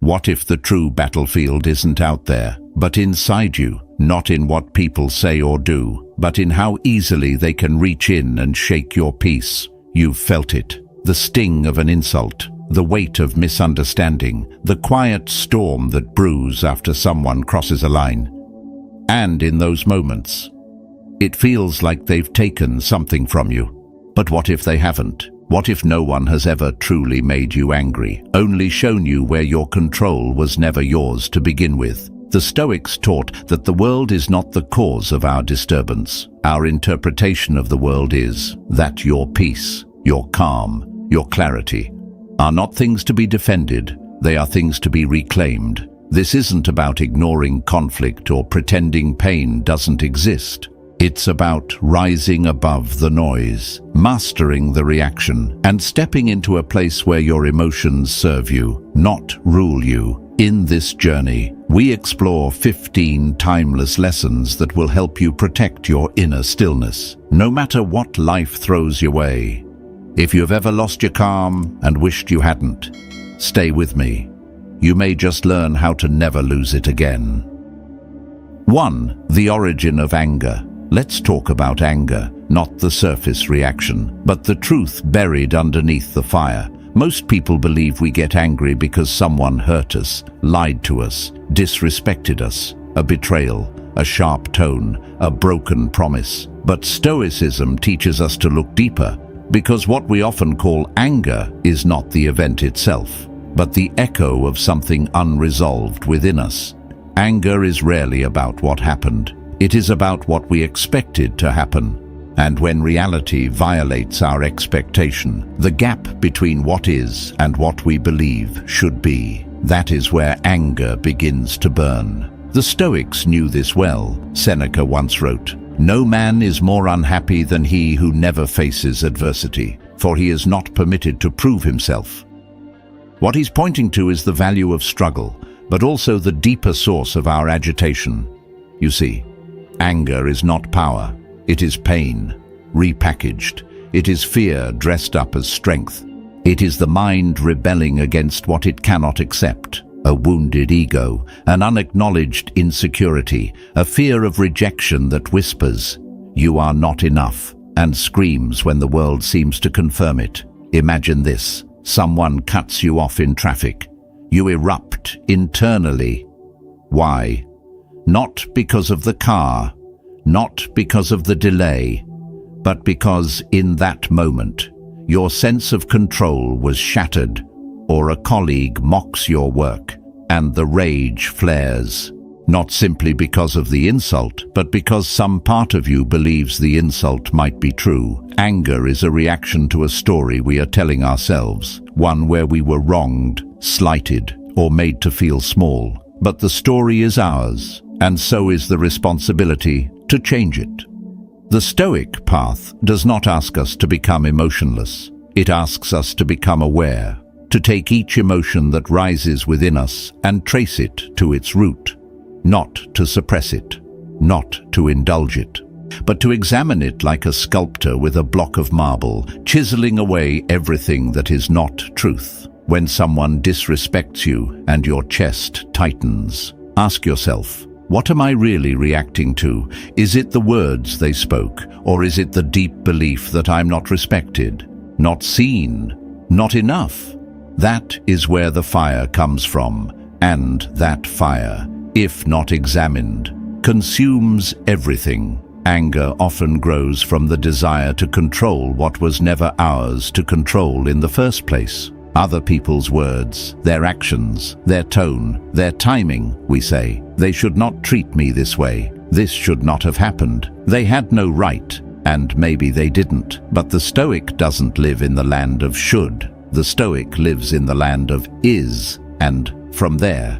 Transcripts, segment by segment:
What if the true battlefield isn't out there, but inside you, not in what people say or do, but in how easily they can reach in and shake your peace? You've felt it, the sting of an insult, the weight of misunderstanding, the quiet storm that brews after someone crosses a line. And in those moments, it feels like they've taken something from you. But what if they haven't? What if no one has ever truly made you angry, only shown you where your control was never yours to begin with? The Stoics taught that the world is not the cause of our disturbance. Our interpretation of the world is that your peace, your calm, your clarity are not things to be defended, they are things to be reclaimed. This isn't about ignoring conflict or pretending pain doesn't exist. It's about rising above the noise, mastering the reaction, and stepping into a place where your emotions serve you, not rule you. In this journey, we explore 15 timeless lessons that will help you protect your inner stillness, no matter what life throws your way. If you've ever lost your calm and wished you hadn't, stay with me. You may just learn how to never lose it again. 1. The origin of anger. Let's talk about anger, not the surface reaction, but the truth buried underneath the fire. Most people believe we get angry because someone hurt us, lied to us, disrespected us, a betrayal, a sharp tone, a broken promise. But Stoicism teaches us to look deeper, because what we often call anger is not the event itself, but the echo of something unresolved within us. Anger is rarely about what happened. It is about what we expected to happen. And when reality violates our expectation, the gap between what is and what we believe should be, that is where anger begins to burn. The Stoics knew this well. Seneca once wrote, "No man is more unhappy than he who never faces adversity, for he is not permitted to prove himself." What he's pointing to is the value of struggle, but also the deeper source of our agitation. You see, anger is not power, it is pain, repackaged. It is fear dressed up as strength. It is the mind rebelling against what it cannot accept, a wounded ego, an unacknowledged insecurity, a fear of rejection that whispers, "You are not enough," and screams when the world seems to confirm it. Imagine this. Someone cuts you off in traffic. You erupt internally. Why? Not because of the car, not because of the delay, but because in that moment, your sense of control was shattered, or a colleague mocks your work, and the rage flares. Not simply because of the insult, but because some part of you believes the insult might be true. Anger is a reaction to a story we are telling ourselves, one where we were wronged, slighted, or made to feel small. But the story is ours, and so is the responsibility to change it. The Stoic path does not ask us to become emotionless. It asks us to become aware, to take each emotion that rises within us and trace it to its root. Not to suppress it, not to indulge it, but to examine it like a sculptor with a block of marble, chiseling away everything that is not truth. When someone disrespects you and your chest tightens, ask yourself, what am I really reacting to? Is it the words they spoke, or is it the deep belief that I'm not respected, not seen, not enough? That is where the fire comes from, and that fire, if not examined, consumes everything. Anger often grows from the desire to control what was never ours to control in the first place. Other people's words, their actions, their tone, their timing, we say. They should not treat me this way. This should not have happened. They had no right, and maybe they didn't. But the Stoic doesn't live in the land of should. The Stoic lives in the land of is, and from there,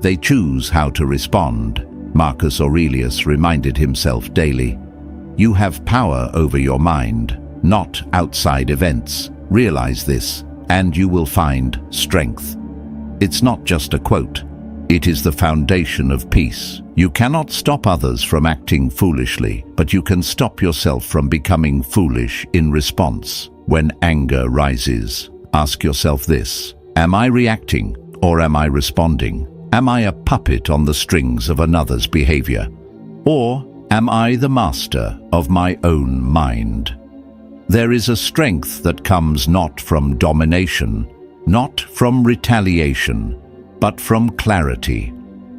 they choose how to respond. Marcus Aurelius reminded himself daily, "You have power over your mind, not outside events. Realize this, and you will find strength." It's not just a quote. It is the foundation of peace. You cannot stop others from acting foolishly, but you can stop yourself from becoming foolish in response. When anger rises, ask yourself this: am I reacting, Or am I responding? Am I a puppet on the strings of another's behavior? Or am I the master of my own mind? There is a strength that comes not from domination, not from retaliation, but from clarity,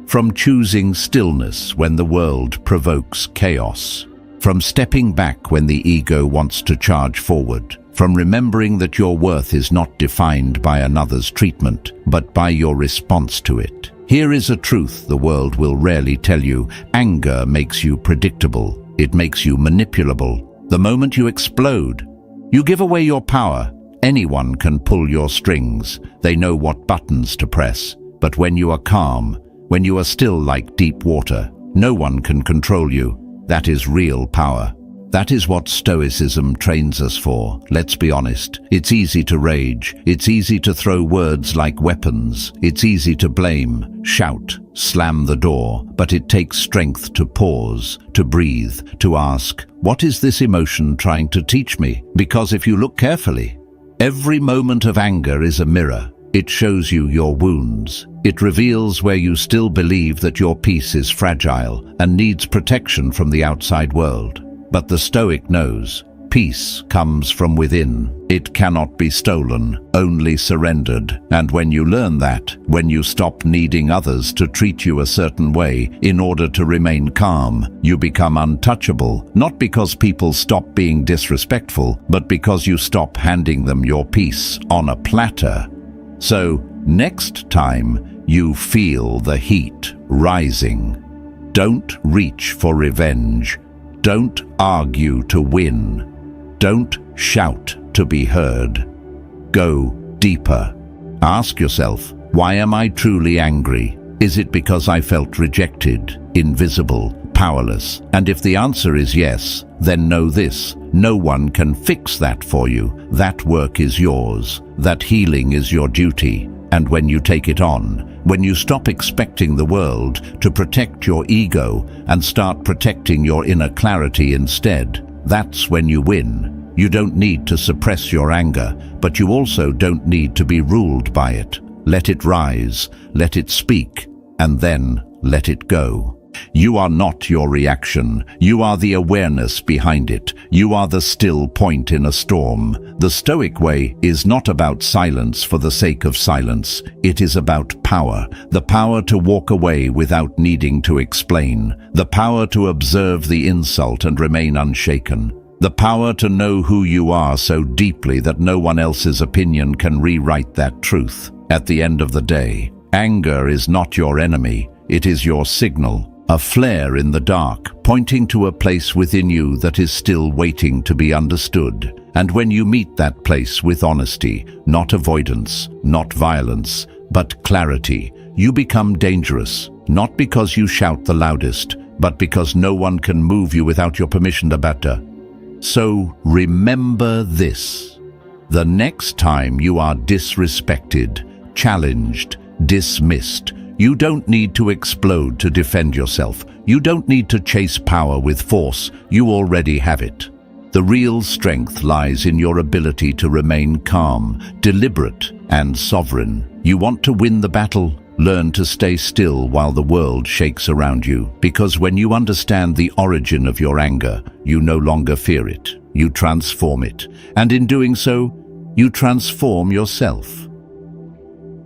from choosing stillness when the world provokes chaos, from stepping back when the ego wants to charge forward, from remembering that your worth is not defined by another's treatment, but by your response to it. Here is a truth the world will rarely tell you. Anger makes you predictable. It makes you manipulable. The moment you explode, you give away your power. Anyone can pull your strings. They know what buttons to press. But when you are calm, when you are still like deep water, no one can control you. That is real power. That is what Stoicism trains us for. Let's be honest. It's easy to rage. It's easy to throw words like weapons. It's easy to blame, shout, slam the door. But it takes strength to pause, to breathe, to ask, what is this emotion trying to teach me? Because if you look carefully, every moment of anger is a mirror. It shows you your wounds. It reveals where you still believe that your peace is fragile and needs protection from the outside world. But the Stoic knows, peace comes from within. It cannot be stolen, only surrendered. And when you learn that, when you stop needing others to treat you a certain way in order to remain calm, you become untouchable, not because people stop being disrespectful, but because you stop handing them your peace on a platter. So, next time you feel the heat rising, don't reach for revenge. Don't argue to win. Don't shout to be heard. Go deeper. Ask yourself, why am I truly angry? Is it because I felt rejected, invisible, powerless? And if the answer is yes, then know this: no one can fix that for you. That work is yours. That healing is your duty. And when you take it on, when you stop expecting the world to protect your ego and start protecting your inner clarity instead, that's when you win. You don't need to suppress your anger, but you also don't need to be ruled by it. Let it rise, let it speak, and then let it go. You are not your reaction. You are the awareness behind it. You are the still point in a storm. The Stoic way is not about silence for the sake of silence. It is about power. The power to walk away without needing to explain. The power to observe the insult and remain unshaken. The power to know who you are so deeply that no one else's opinion can rewrite that truth. At the end of the day, anger is not your enemy. It is your signal. A flare in the dark, pointing to a place within you that is still waiting to be understood. And when you meet that place with honesty, not avoidance, not violence, but clarity, you become dangerous, not because you shout the loudest, but because no one can move you without your permission to batter. So remember this: the next time you are disrespected, challenged, dismissed, you don't need to explode to defend yourself. You don't need to chase power with force. You already have it. The real strength lies in your ability to remain calm, deliberate, and sovereign. You want to win the battle? Learn to stay still while the world shakes around you. Because when you understand the origin of your anger, you no longer fear it. You transform it. And in doing so, you transform yourself.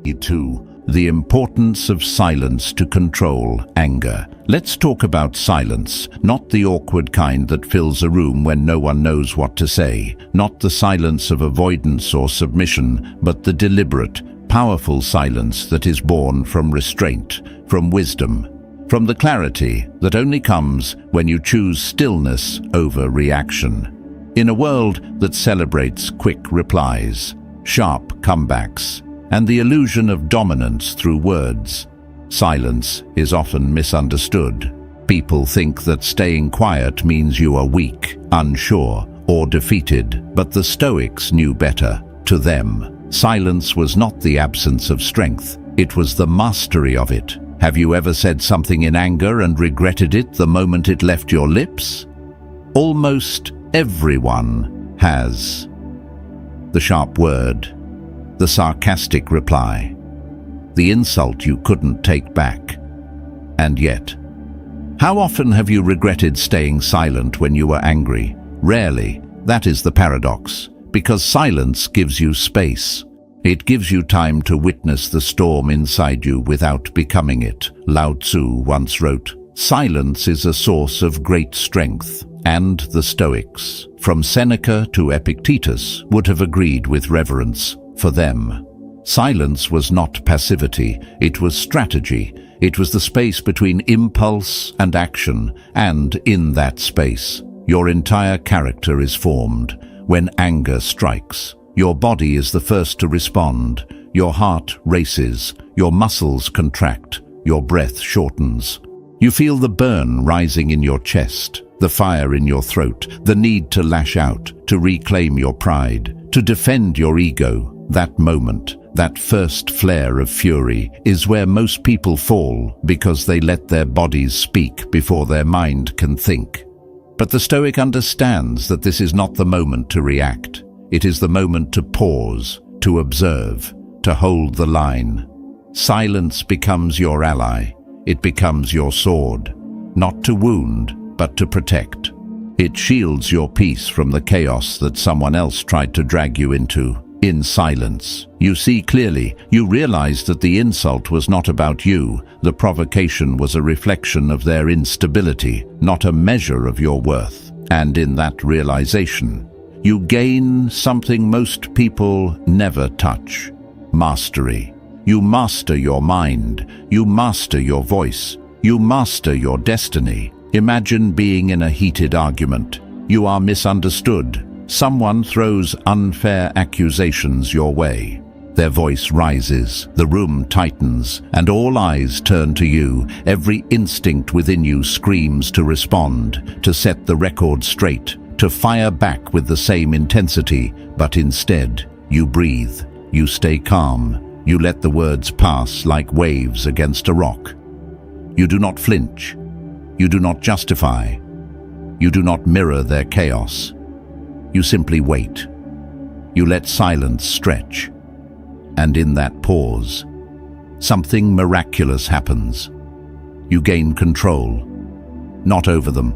2. The importance of silence to control anger. Let's talk about silence, not the awkward kind that fills a room when no one knows what to say, not the silence of avoidance or submission, but the deliberate, powerful silence that is born from restraint, from wisdom, from the clarity that only comes when you choose stillness over reaction. In a world that celebrates quick replies, sharp comebacks, and the illusion of dominance through words, silence is often misunderstood. People think that staying quiet means you are weak, unsure, or defeated, but the Stoics knew better. To them, silence was not the absence of strength, it was the mastery of it. Have you ever said something in anger and regretted it the moment it left your lips? Almost everyone has. The sharp word, the sarcastic reply, the insult you couldn't take back. And yet, how often have you regretted staying silent when you were angry? Rarely. That is the paradox, because silence gives you space. It gives you time to witness the storm inside you without becoming it. Lao Tzu once wrote, "Silence is a source of great strength." And the Stoics, from Seneca to Epictetus, would have agreed with reverence. For them, silence was not passivity, it was strategy. It was the space between impulse and action, and in that space, your entire character is formed. When anger strikes, your body is the first to respond. Your heart races, your muscles contract, your breath shortens. You feel the burn rising in your chest, the fire in your throat, the need to lash out, to reclaim your pride, to defend your ego. That moment, that first flare of fury, is where most people fall because they let their bodies speak before their mind can think. But the Stoic understands that this is not the moment to react. It is the moment to pause, to observe, to hold the line. Silence becomes your ally. It becomes your sword, not to wound, but to protect. It shields your peace from the chaos that someone else tried to drag you into. In silence, you see clearly. You realize that the insult was not about you. The provocation was a reflection of their instability, not a measure of your worth. And in that realization, you gain something most people never touch: mastery. You master your mind. You master your voice. You master your destiny. Imagine being in a heated argument. You are misunderstood. Someone throws unfair accusations your way. Their voice rises, the room tightens, and all eyes turn to you. Every instinct within you screams to respond, to set the record straight, to fire back with the same intensity. But instead, you breathe, you stay calm, you let the words pass like waves against a rock. You do not flinch. You do not justify. You do not mirror their chaos. You simply wait. You let silence stretch. And in that pause, something miraculous happens. You gain control, not over them,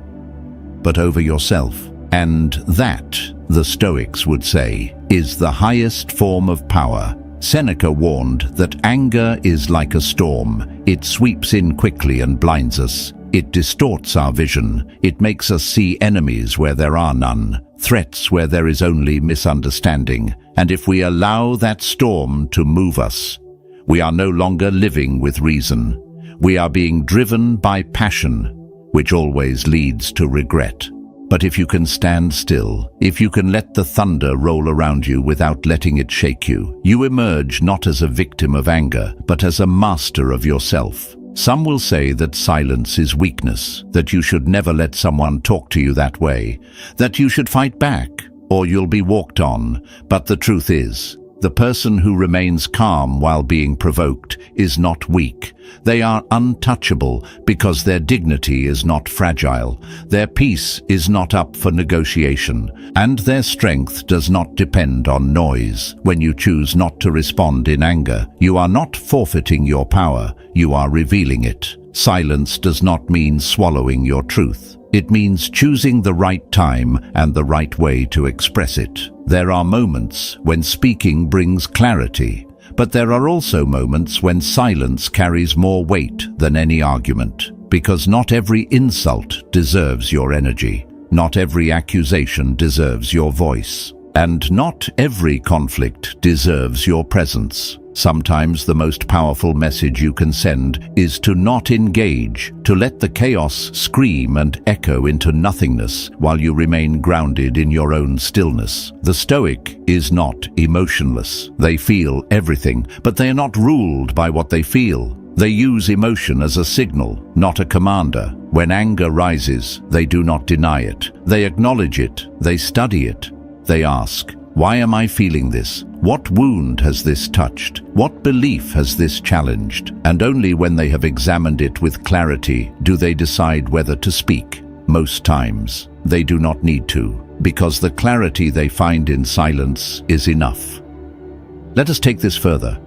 but over yourself. And that, the Stoics would say, is the highest form of power. Seneca warned that anger is like a storm. It sweeps in quickly and blinds us. It distorts our vision. It makes us see enemies where there are none, threats where there is only misunderstanding. And if we allow that storm to move us, we are no longer living with reason. We are being driven by passion, which always leads to regret. But if you can stand still, if you can let the thunder roll around you without letting it shake you, you emerge not as a victim of anger, but as a master of yourself. Some will say that silence is weakness, that you should never let someone talk to you that way, that you should fight back, or you'll be walked on. But the truth is, the person who remains calm while being provoked is not weak. They are untouchable because their dignity is not fragile, their peace is not up for negotiation, and their strength does not depend on noise. When you choose not to respond in anger, you are not forfeiting your power, you are revealing it. Silence does not mean swallowing your truth. It means choosing the right time and the right way to express it. There are moments when speaking brings clarity, but there are also moments when silence carries more weight than any argument, because not every insult deserves your energy, not every accusation deserves your voice, and not every conflict deserves your presence. Sometimes the most powerful message you can send is to not engage, to let the chaos scream and echo into nothingness while you remain grounded in your own stillness. The Stoic is not emotionless. They feel everything, but they are not ruled by what they feel. They use emotion as a signal, not a commander. When anger rises, they do not deny it. They acknowledge it. They study it. They ask, "Why am I feeling this? What wound has this touched? What belief has this challenged?" And only when they have examined it with clarity do they decide whether to speak. Most times, they do not need to, because the clarity they find in silence is enough. Let us take this further.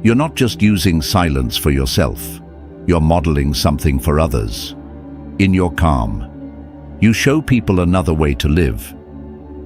You're not just using silence for yourself. You're modeling something for others. In your calm, you show people another way to live.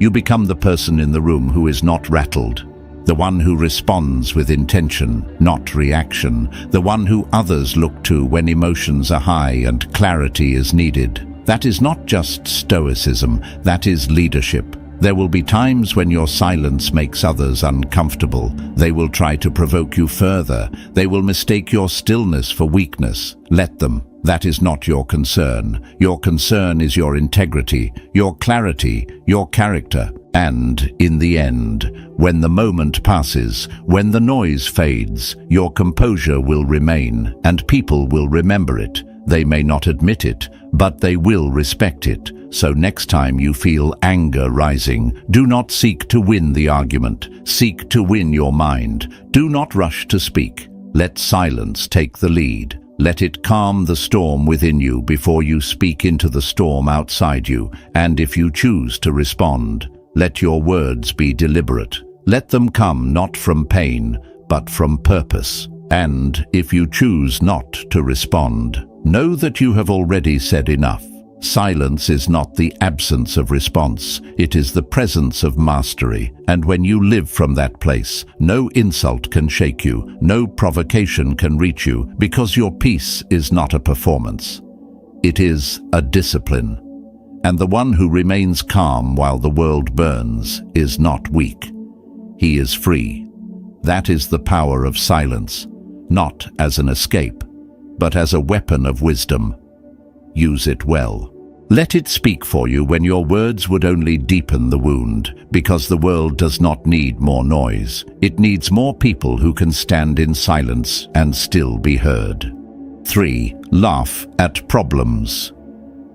You become the person in the room who is not rattled, the one who responds with intention, not reaction, the one who others look to when emotions are high and clarity is needed. That is not just stoicism, that is leadership. There will be times when your silence makes others uncomfortable. They will try to provoke you further. They will mistake your stillness for weakness. Let them. That is not your concern. Your concern is your integrity, your clarity, your character. And, in the end, when the moment passes, when the noise fades, your composure will remain, and people will remember it. They may not admit it, but they will respect it. So next time you feel anger rising, do not seek to win the argument. Seek to win your mind. Do not rush to speak. Let silence take the lead. Let it calm the storm within you before you speak into the storm outside you. And if you choose to respond, let your words be deliberate. Let them come not from pain, but from purpose. And if you choose not to respond, know that you have already said enough. Silence is not the absence of response, it is the presence of mastery. And when you live from that place, no insult can shake you, no provocation can reach you, because your peace is not a performance. It is a discipline. And the one who remains calm while the world burns is not weak. He is free. That is the power of silence, not as an escape, but as a weapon of wisdom. Use it well. Let it speak for you when your words would only deepen the wound, because the world does not need more noise. It needs more people who can stand in silence and still be heard. 3. Laugh at problems.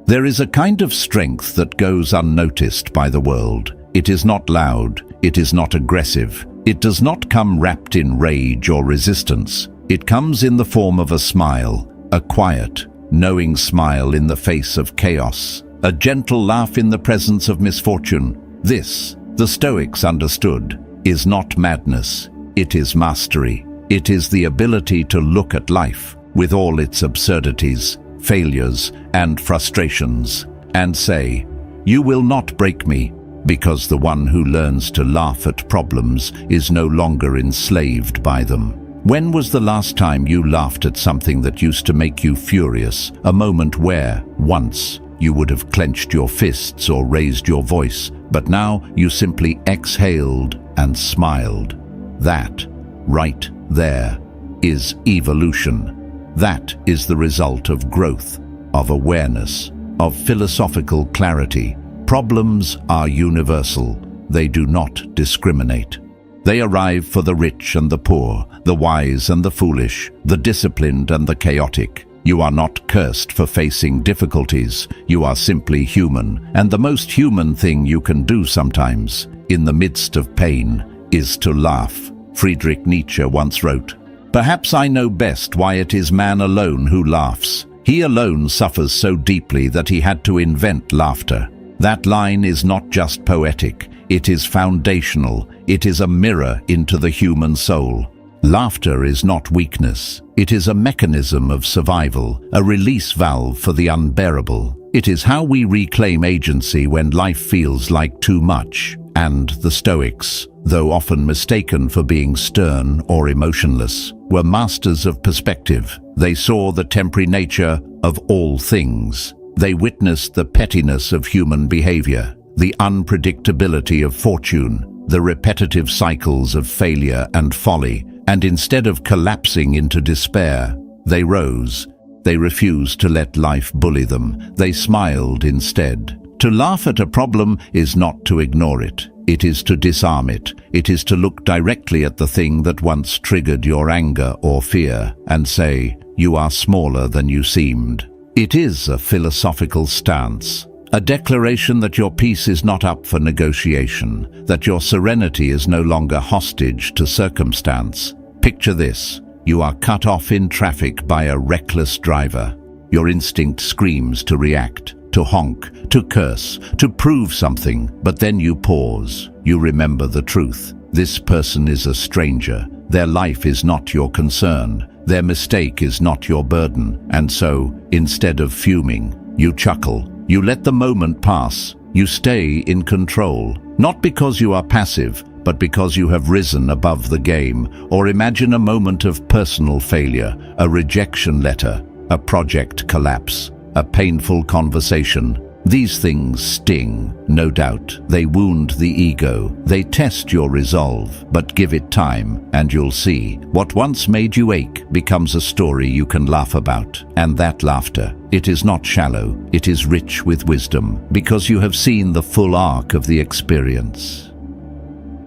There is a kind of strength that goes unnoticed by the world. It is not loud, it is not aggressive, it does not come wrapped in rage or resistance. It comes in the form of a smile, a quiet, knowing smile in the face of chaos, a gentle laugh in the presence of misfortune. This, the Stoics understood, is not madness, it is mastery. It is the ability to look at life, with all its absurdities, failures, and frustrations, and say, "You will not break me," because the one who learns to laugh at problems is no longer enslaved by them. When was the last time you laughed at something that used to make you furious, a moment where, once, you would have clenched your fists or raised your voice, but now you simply exhaled and smiled? That, right there, is evolution. That is the result of growth, of awareness, of philosophical clarity. Problems are universal. They do not discriminate. They arrive for the rich and the poor, the wise and the foolish, the disciplined and the chaotic. You are not cursed for facing difficulties. You are simply human, and the most human thing you can do sometimes, in the midst of pain, is to laugh. Friedrich Nietzsche once wrote, "Perhaps I know best why it is man alone who laughs. He alone suffers so deeply that he had to invent laughter." That line is not just poetic, it is foundational. It is a mirror into the human soul. Laughter is not weakness. It is a mechanism of survival, a release valve for the unbearable. It is how we reclaim agency when life feels like too much. And the Stoics, though often mistaken for being stern or emotionless, were masters of perspective. They saw the temporary nature of all things. They witnessed the pettiness of human behavior, the unpredictability of fortune, the repetitive cycles of failure and folly, and instead of collapsing into despair, they rose. They refused to let life bully them. They smiled instead. To laugh at a problem is not to ignore it. It is to disarm it. It is to look directly at the thing that once triggered your anger or fear and say, "You are smaller than you seemed." It is a philosophical stance, a declaration that your peace is not up for negotiation, that your serenity is no longer hostage to circumstance. Picture this: you are cut off in traffic by a reckless driver. Your instinct screams to react, to honk, to curse, to prove something, but then you pause. You remember the truth. This person is a stranger. Their life is not your concern. Their mistake is not your burden. And so, instead of fuming, you chuckle. You let the moment pass. You stay in control, not because you are passive, but because you have risen above the game. Or imagine a moment of personal failure, a rejection letter, a project collapse, a painful conversation. These things sting, no doubt. They wound the ego. They test your resolve. But give it time, and you'll see. What once made you ache becomes a story you can laugh about. And that laughter, it is not shallow. It is rich with wisdom, because you have seen the full arc of the experience.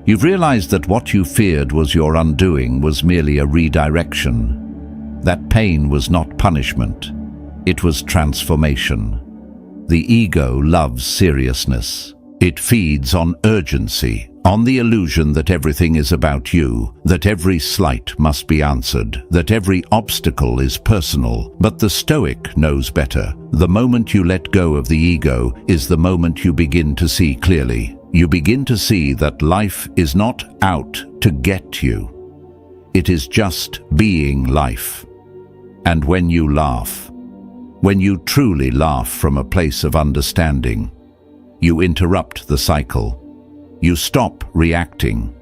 You've realized that what you feared was your undoing was merely a redirection. That pain was not punishment. It was transformation. The ego loves seriousness. It feeds on urgency, on the illusion that everything is about you, that every slight must be answered, that every obstacle is personal. But the Stoic knows better. The moment you let go of the ego is the moment you begin to see clearly. You begin to see that life is not out to get you. It is just being life. And when you laugh, when you truly laugh from a place of understanding, you interrupt the cycle. You stop reacting.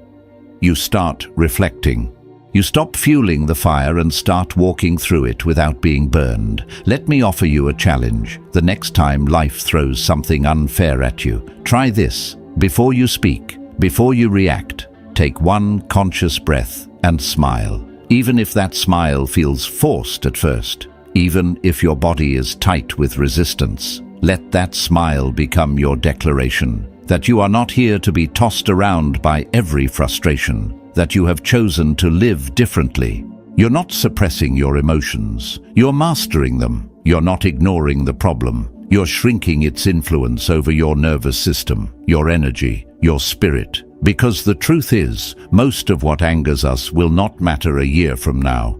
You start reflecting. You stop fueling the fire and start walking through it without being burned. Let me offer you a challenge. The next time life throws something unfair at you, try this. Before you speak, before you react, take one conscious breath and smile. Even if that smile feels forced at first, even if your body is tight with resistance, let that smile become your declaration that you are not here to be tossed around by every frustration, that you have chosen to live differently. You're not suppressing your emotions. You're mastering them. You're not ignoring the problem. You're shrinking its influence over your nervous system, your energy, your spirit. Because the truth is, most of what angers us will not matter a year from now.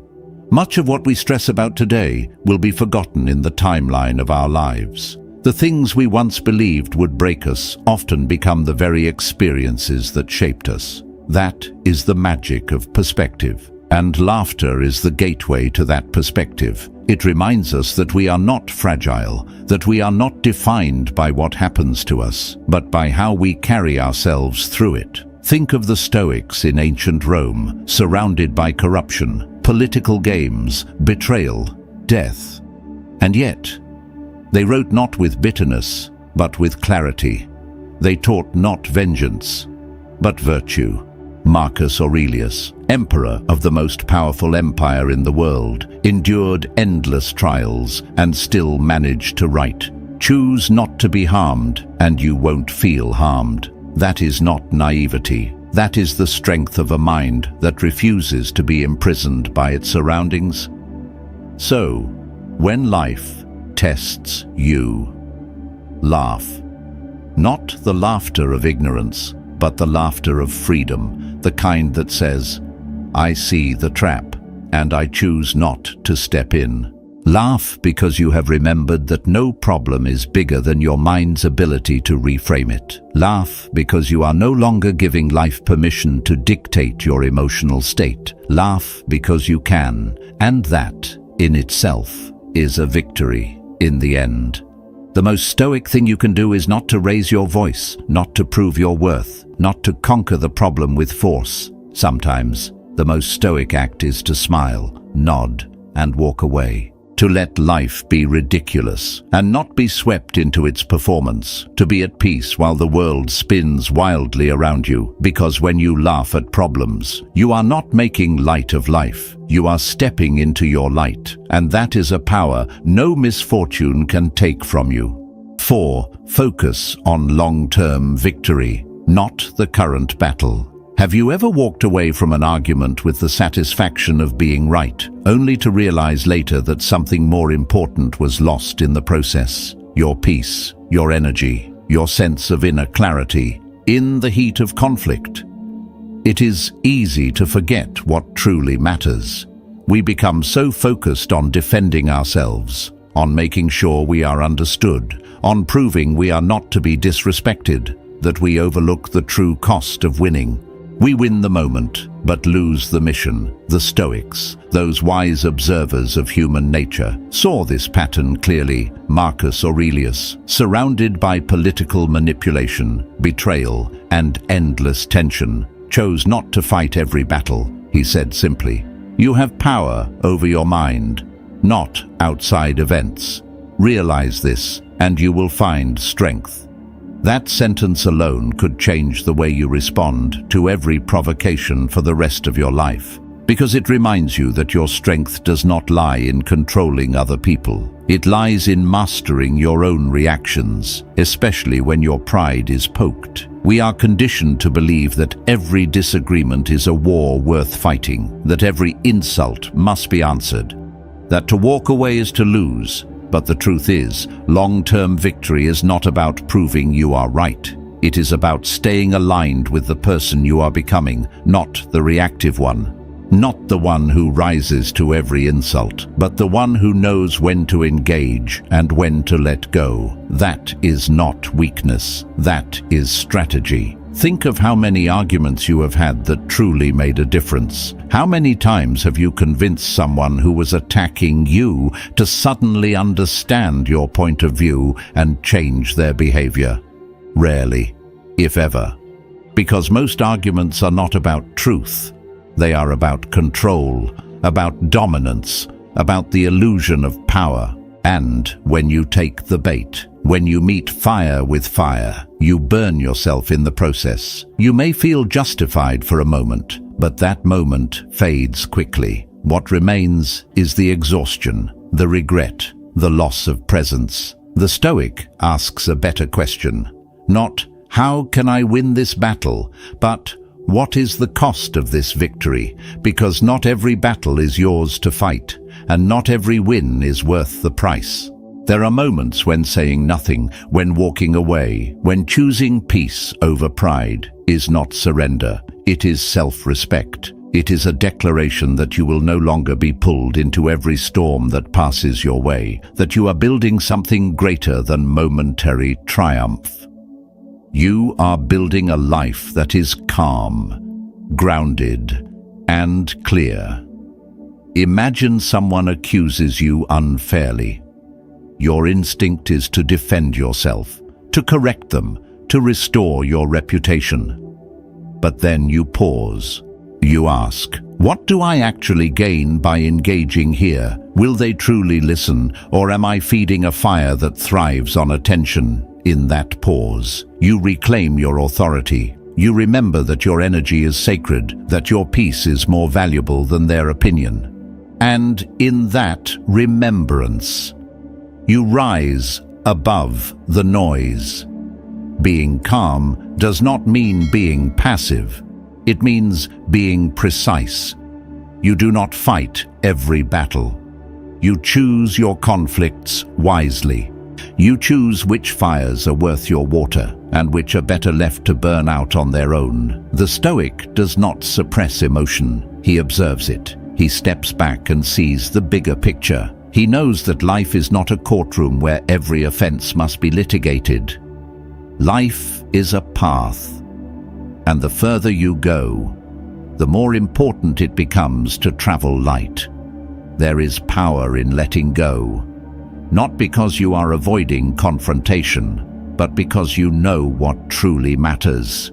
Much of what we stress about today will be forgotten in the timeline of our lives. The things we once believed would break us often become the very experiences that shaped us. That is the magic of perspective. And laughter is the gateway to that perspective. It reminds us that we are not fragile, that we are not defined by what happens to us, but by how we carry ourselves through it. Think of the Stoics in ancient Rome, surrounded by corruption, political games, betrayal, death. And yet, they wrote not with bitterness, but with clarity. They taught not vengeance, but virtue. Marcus Aurelius, emperor of the most powerful empire in the world, endured endless trials and still managed to write, "Choose not to be harmed, and you won't feel harmed." That is not naivety. That is the strength of a mind that refuses to be imprisoned by its surroundings. So, when life tests you, laugh. Not the laughter of ignorance, but the laughter of freedom, the kind that says, "I see the trap, and I choose not to step in." Laugh because you have remembered that no problem is bigger than your mind's ability to reframe it. Laugh because you are no longer giving life permission to dictate your emotional state. Laugh because you can, and that, in itself, is a victory in the end. The most stoic thing you can do is not to raise your voice, not to prove your worth, not to conquer the problem with force. Sometimes, the most stoic act is to smile, nod, and walk away. To let life be ridiculous and not be swept into its performance. To be at peace while the world spins wildly around you. Because when you laugh at problems, you are not making light of life. You are stepping into your light. And that is a power no misfortune can take from you. 4. Focus on long-term victory, not the current battle. Have you ever walked away from an argument with the satisfaction of being right, only to realize later that something more important was lost in the process? Your peace, your energy, your sense of inner clarity, in the heat of conflict. It is easy to forget what truly matters. We become so focused on defending ourselves, on making sure we are understood, on proving we are not to be disrespected, that we overlook the true cost of winning. We win the moment, but lose the mission. The Stoics, those wise observers of human nature, saw this pattern clearly. Marcus Aurelius, surrounded by political manipulation, betrayal, and endless tension, chose not to fight every battle. He said simply, "You have power over your mind, not outside events. Realize this, and you will find strength." That sentence alone could change the way you respond to every provocation for the rest of your life, because it reminds you that your strength does not lie in controlling other people. It lies in mastering your own reactions, especially when your pride is poked. We are conditioned to believe that every disagreement is a war worth fighting, that every insult must be answered, that to walk away is to lose. But the truth is, long-term victory is not about proving you are right. It is about staying aligned with the person you are becoming, not the reactive one. Not the one who rises to every insult, but the one who knows when to engage and when to let go. That is not weakness. That is strategy. Think of how many arguments you have had that truly made a difference. How many times have you convinced someone who was attacking you to suddenly understand your point of view and change their behavior? Rarely, if ever. Because most arguments are not about truth. They are about control, about dominance, about the illusion of power. And when you take the bait, when you meet fire with fire, you burn yourself in the process. You may feel justified for a moment, but that moment fades quickly. What remains is the exhaustion, the regret, the loss of presence. The Stoic asks a better question. Not, "How can I win this battle?" but, "What is the cost of this victory?" Because not every battle is yours to fight, and not every win is worth the price. There are moments when saying nothing, when walking away, when choosing peace over pride is not surrender. It is self-respect. It is a declaration that you will no longer be pulled into every storm that passes your way, that you are building something greater than momentary triumph. You are building a life that is calm, grounded, and clear. Imagine someone accuses you unfairly. Your instinct is to defend yourself, to correct them, to restore your reputation. But then you pause. You ask, "What do I actually gain by engaging here? Will they truly listen, or am I feeding a fire that thrives on attention?" In that pause, you reclaim your authority. You remember that your energy is sacred, that your peace is more valuable than their opinion. And in that remembrance, you rise above the noise. Being calm does not mean being passive. It means being precise. You do not fight every battle. You choose your conflicts wisely. You choose which fires are worth your water and which are better left to burn out on their own. The Stoic does not suppress emotion. He observes it. He steps back and sees the bigger picture. He knows that life is not a courtroom where every offense must be litigated. Life is a path, and the further you go, the more important it becomes to travel light. There is power in letting go, not because you are avoiding confrontation, but because you know what truly matters.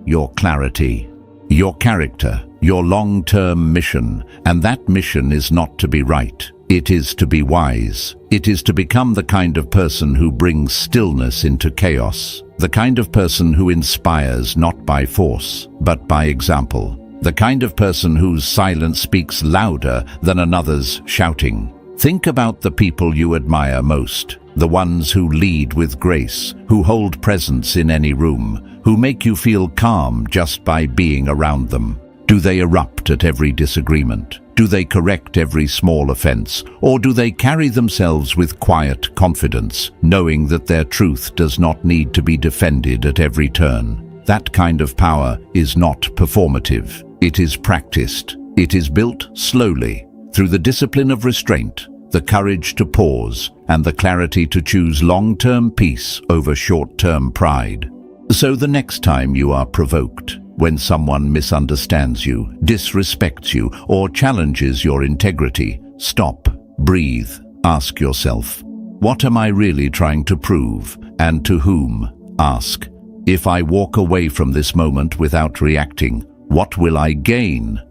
Your clarity, your character, your long-term mission, and that mission is not to be right. It is to be wise. It is to become the kind of person who brings stillness into chaos, the kind of person who inspires not by force, but by example, the kind of person whose silence speaks louder than another's shouting. Think about the people you admire most, the ones who lead with grace, who hold presence in any room, who make you feel calm just by being around them. Do they erupt at every disagreement? Do they correct every small offense? Or do they carry themselves with quiet confidence, knowing that their truth does not need to be defended at every turn? That kind of power is not performative. It is practiced. It is built slowly, through the discipline of restraint, the courage to pause, and the clarity to choose long-term peace over short-term pride. So the next time you are provoked, when someone misunderstands you, disrespects you, or challenges your integrity, stop, breathe, ask yourself, what am I really trying to prove, and to whom? Ask, if I walk away from this moment without reacting, what will I gain?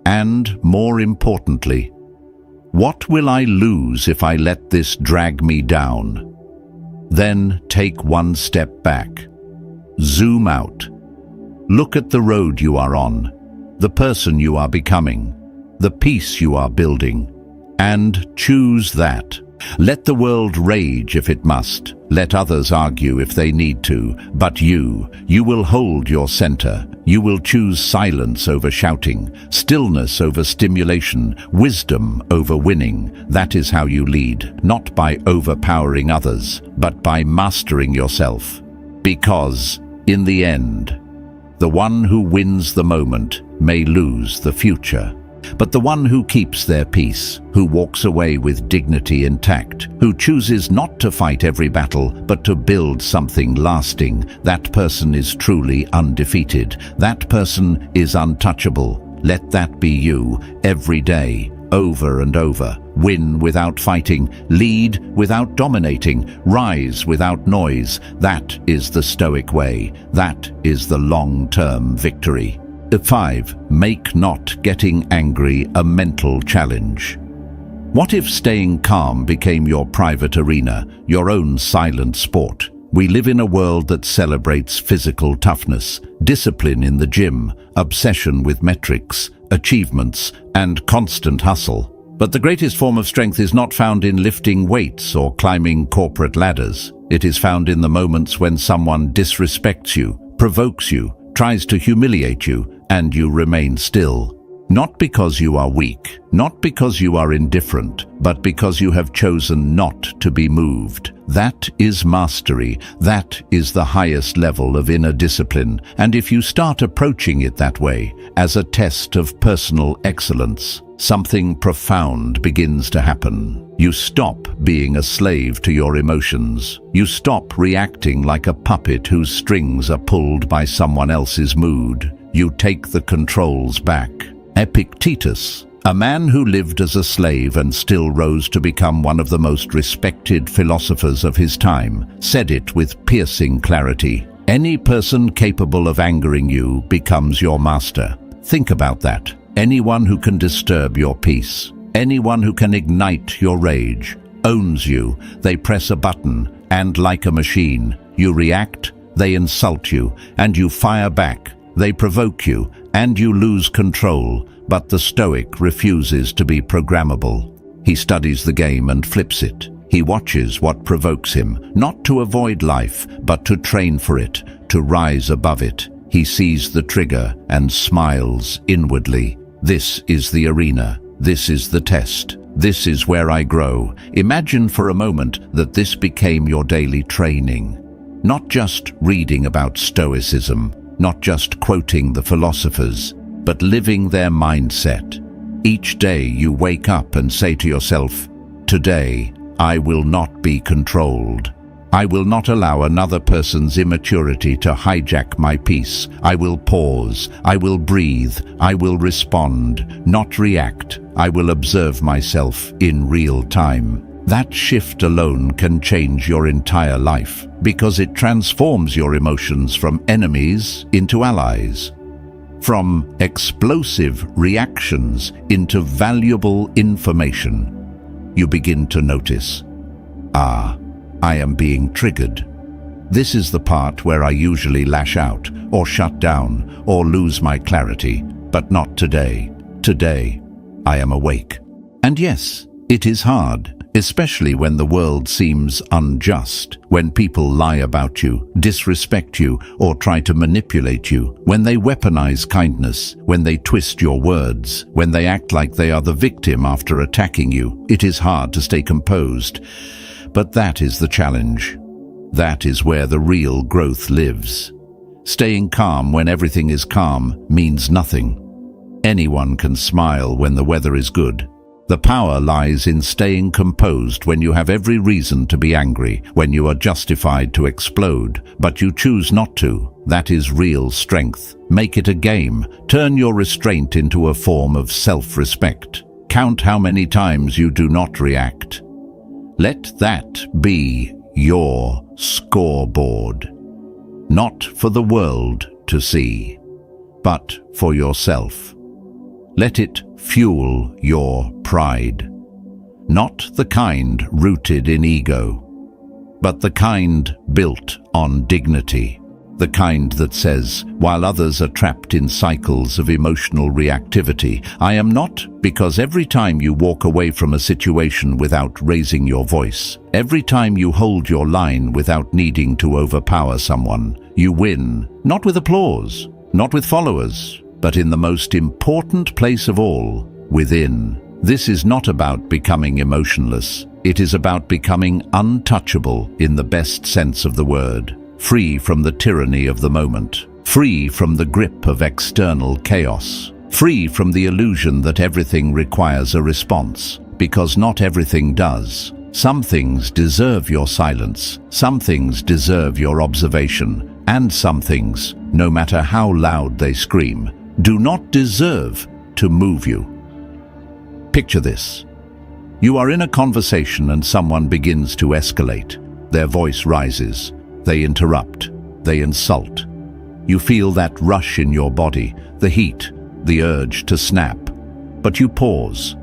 And, more importantly, what will I lose if I let this drag me down? Then take one step back. Zoom out. Look at the road you are on, the person you are becoming, the peace you are building, and choose that. Let the world rage if it must. Let others argue if they need to. But you will hold your center. You will choose silence over shouting, stillness over stimulation, wisdom over winning. That is how you lead, not by overpowering others, but by mastering yourself. Because, in the end, the one who wins the moment may lose the future. But the one who keeps their peace, who walks away with dignity intact, who chooses not to fight every battle, but to build something lasting, that person is truly undefeated. That person is untouchable. Let that be you, every day, over and over. Win without fighting, lead without dominating, rise without noise. That is the Stoic way. That is the long-term victory. 5. Make not getting angry a mental challenge. What if staying calm became your private arena, your own silent sport? We live in a world that celebrates physical toughness, discipline in the gym, obsession with metrics, achievements, and constant hustle. But the greatest form of strength is not found in lifting weights or climbing corporate ladders. It is found in the moments when someone disrespects you, provokes you, tries to humiliate you, and you remain still. Not because you are weak, not because you are indifferent, but because you have chosen not to be moved. That is mastery. That is the highest level of inner discipline. And if you start approaching it that way, as a test of personal excellence, something profound begins to happen. You stop being a slave to your emotions. You stop reacting like a puppet whose strings are pulled by someone else's mood. You take the controls back. Epictetus, a man who lived as a slave and still rose to become one of the most respected philosophers of his time, said it with piercing clarity. Any person capable of angering you becomes your master. Think about that. Anyone who can disturb your peace, anyone who can ignite your rage, owns you. They press a button, and like a machine, you react, they insult you, and you fire back. They provoke you, and you lose control. But the Stoic refuses to be programmable. He studies the game and flips it. He watches what provokes him, not to avoid life, but to train for it, to rise above it. He sees the trigger and smiles inwardly. This is the arena. This is the test. This is where I grow. Imagine for a moment that this became your daily training. Not just reading about Stoicism, not just quoting the philosophers, but living their mindset. Each day you wake up and say to yourself, today I will not be controlled. I will not allow another person's immaturity to hijack my peace. I will pause. I will breathe. I will respond, not react. I will observe myself in real time. That shift alone can change your entire life, because it transforms your emotions from enemies into allies, from explosive reactions into valuable information. You begin to notice, I am being triggered. This is the part where I usually lash out, or shut down, or lose my clarity, but not today. Today, I am awake. And yes, it is hard, especially when the world seems unjust, when people lie about you, disrespect you, or try to manipulate you, when they weaponize kindness, when they twist your words, when they act like they are the victim after attacking you. It is hard to stay composed. But that is the challenge. That is where the real growth lives. Staying calm when everything is calm means nothing. Anyone can smile when the weather is good. The power lies in staying composed when you have every reason to be angry, when you are justified to explode, but you choose not to. That is real strength. Make it a game. Turn your restraint into a form of self-respect. Count how many times you do not react. Let that be your scoreboard. Not for the world to see, but for yourself. Let it fuel your pride. Not the kind rooted in ego, but the kind built on dignity. The kind that says, while others are trapped in cycles of emotional reactivity, I am not, because every time you walk away from a situation without raising your voice, every time you hold your line without needing to overpower someone, you win, not with applause, not with followers, but in the most important place of all, within. This is not about becoming emotionless. It is about becoming untouchable in the best sense of the word. Free from the tyranny of the moment, free from the grip of external chaos, free from the illusion that everything requires a response, because not everything does. Some things deserve your silence, some things deserve your observation, and some things, no matter how loud they scream, do not deserve to move you. Picture this. You are in a conversation and someone begins to escalate. Their voice rises. They interrupt, they insult. You feel that rush in your body, the heat, the urge to snap. But you pause.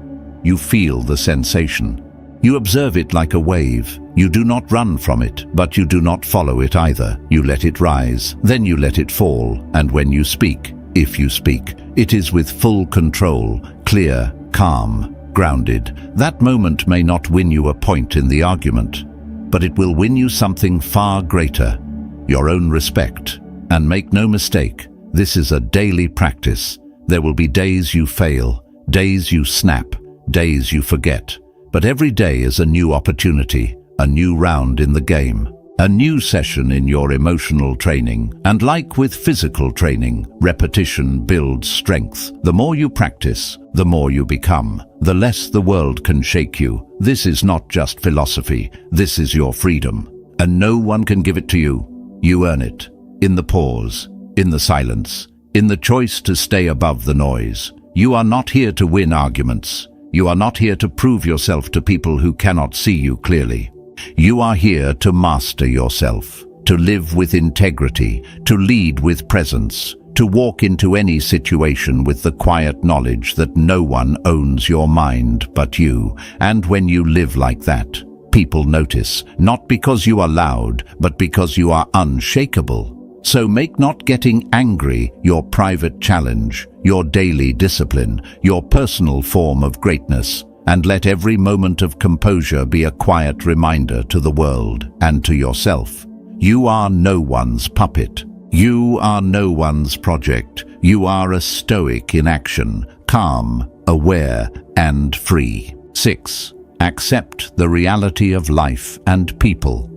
You feel the sensation. You observe it like a wave. You do not run from it, but you do not follow it either. You let it rise, then you let it fall. And when you speak, if you speak, it is with full control, clear, calm, grounded. That moment may not win you a point in the argument, but it will win you something far greater, your own respect. And make no mistake, this is a daily practice. There will be days you fail, days you snap, days you forget. But every day is a new opportunity, a new round in the game, a new session in your emotional training. And like with physical training, repetition builds strength. The more you practice, the more you become, the less the world can shake you. This is not just philosophy, this is your freedom. And no one can give it to you. You earn it. In the pause, in the silence, in the choice to stay above the noise. You are not here to win arguments. You are not here to prove yourself to people who cannot see you clearly. You are here to master yourself, to live with integrity, to lead with presence, to walk into any situation with the quiet knowledge that no one owns your mind but you. And when you live like that, people notice, not because you are loud, but because you are unshakable. So make not getting angry your private challenge, your daily discipline, your personal form of greatness, and let every moment of composure be a quiet reminder to the world and to yourself. You are no one's puppet. You are no one's project. You are a stoic in action, calm, aware, and free. 6. Accept the reality of life and people.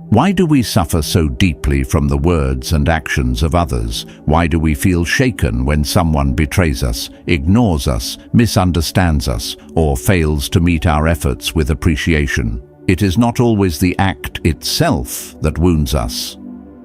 Why do we suffer so deeply from the words and actions of others? Why do we feel shaken when someone betrays us, ignores us, misunderstands us, or fails to meet our efforts with appreciation? It is not always the act itself that wounds us.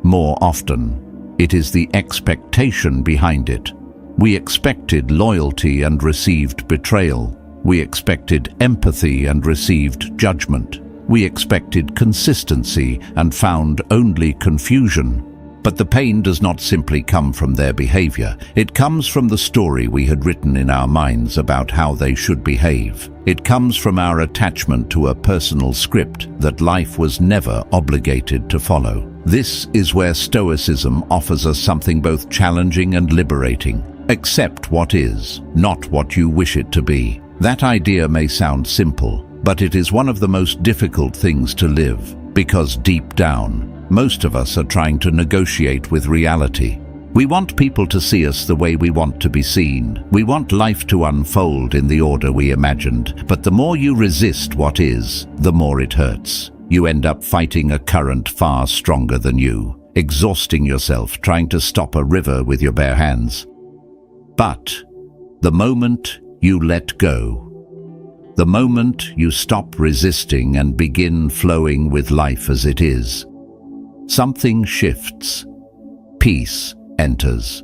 More often, it is the expectation behind it. We expected loyalty and received betrayal. We expected empathy and received judgment. We expected consistency and found only confusion. But the pain does not simply come from their behavior. It comes from the story we had written in our minds about how they should behave. It comes from our attachment to a personal script that life was never obligated to follow. This is where Stoicism offers us something both challenging and liberating. Accept what is, not what you wish it to be. That idea may sound simple, but it is one of the most difficult things to live, because deep down, most of us are trying to negotiate with reality. We want people to see us the way we want to be seen. We want life to unfold in the order we imagined, but the more you resist what is, the more it hurts. You end up fighting a current far stronger than you, exhausting yourself trying to stop a river with your bare hands. But the moment you let go, The moment you stop resisting and begin flowing with life as it is, something shifts. Peace enters.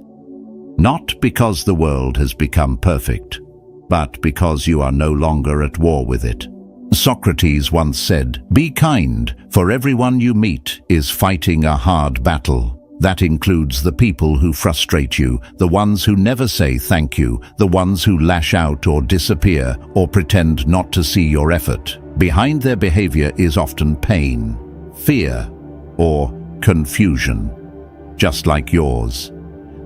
Not because the world has become perfect, but because you are no longer at war with it. Socrates once said, "Be kind, for everyone you meet is fighting a hard battle." That includes the people who frustrate you, the ones who never say thank you, the ones who lash out or disappear or pretend not to see your effort. Behind their behavior is often pain, fear, or confusion, just like yours.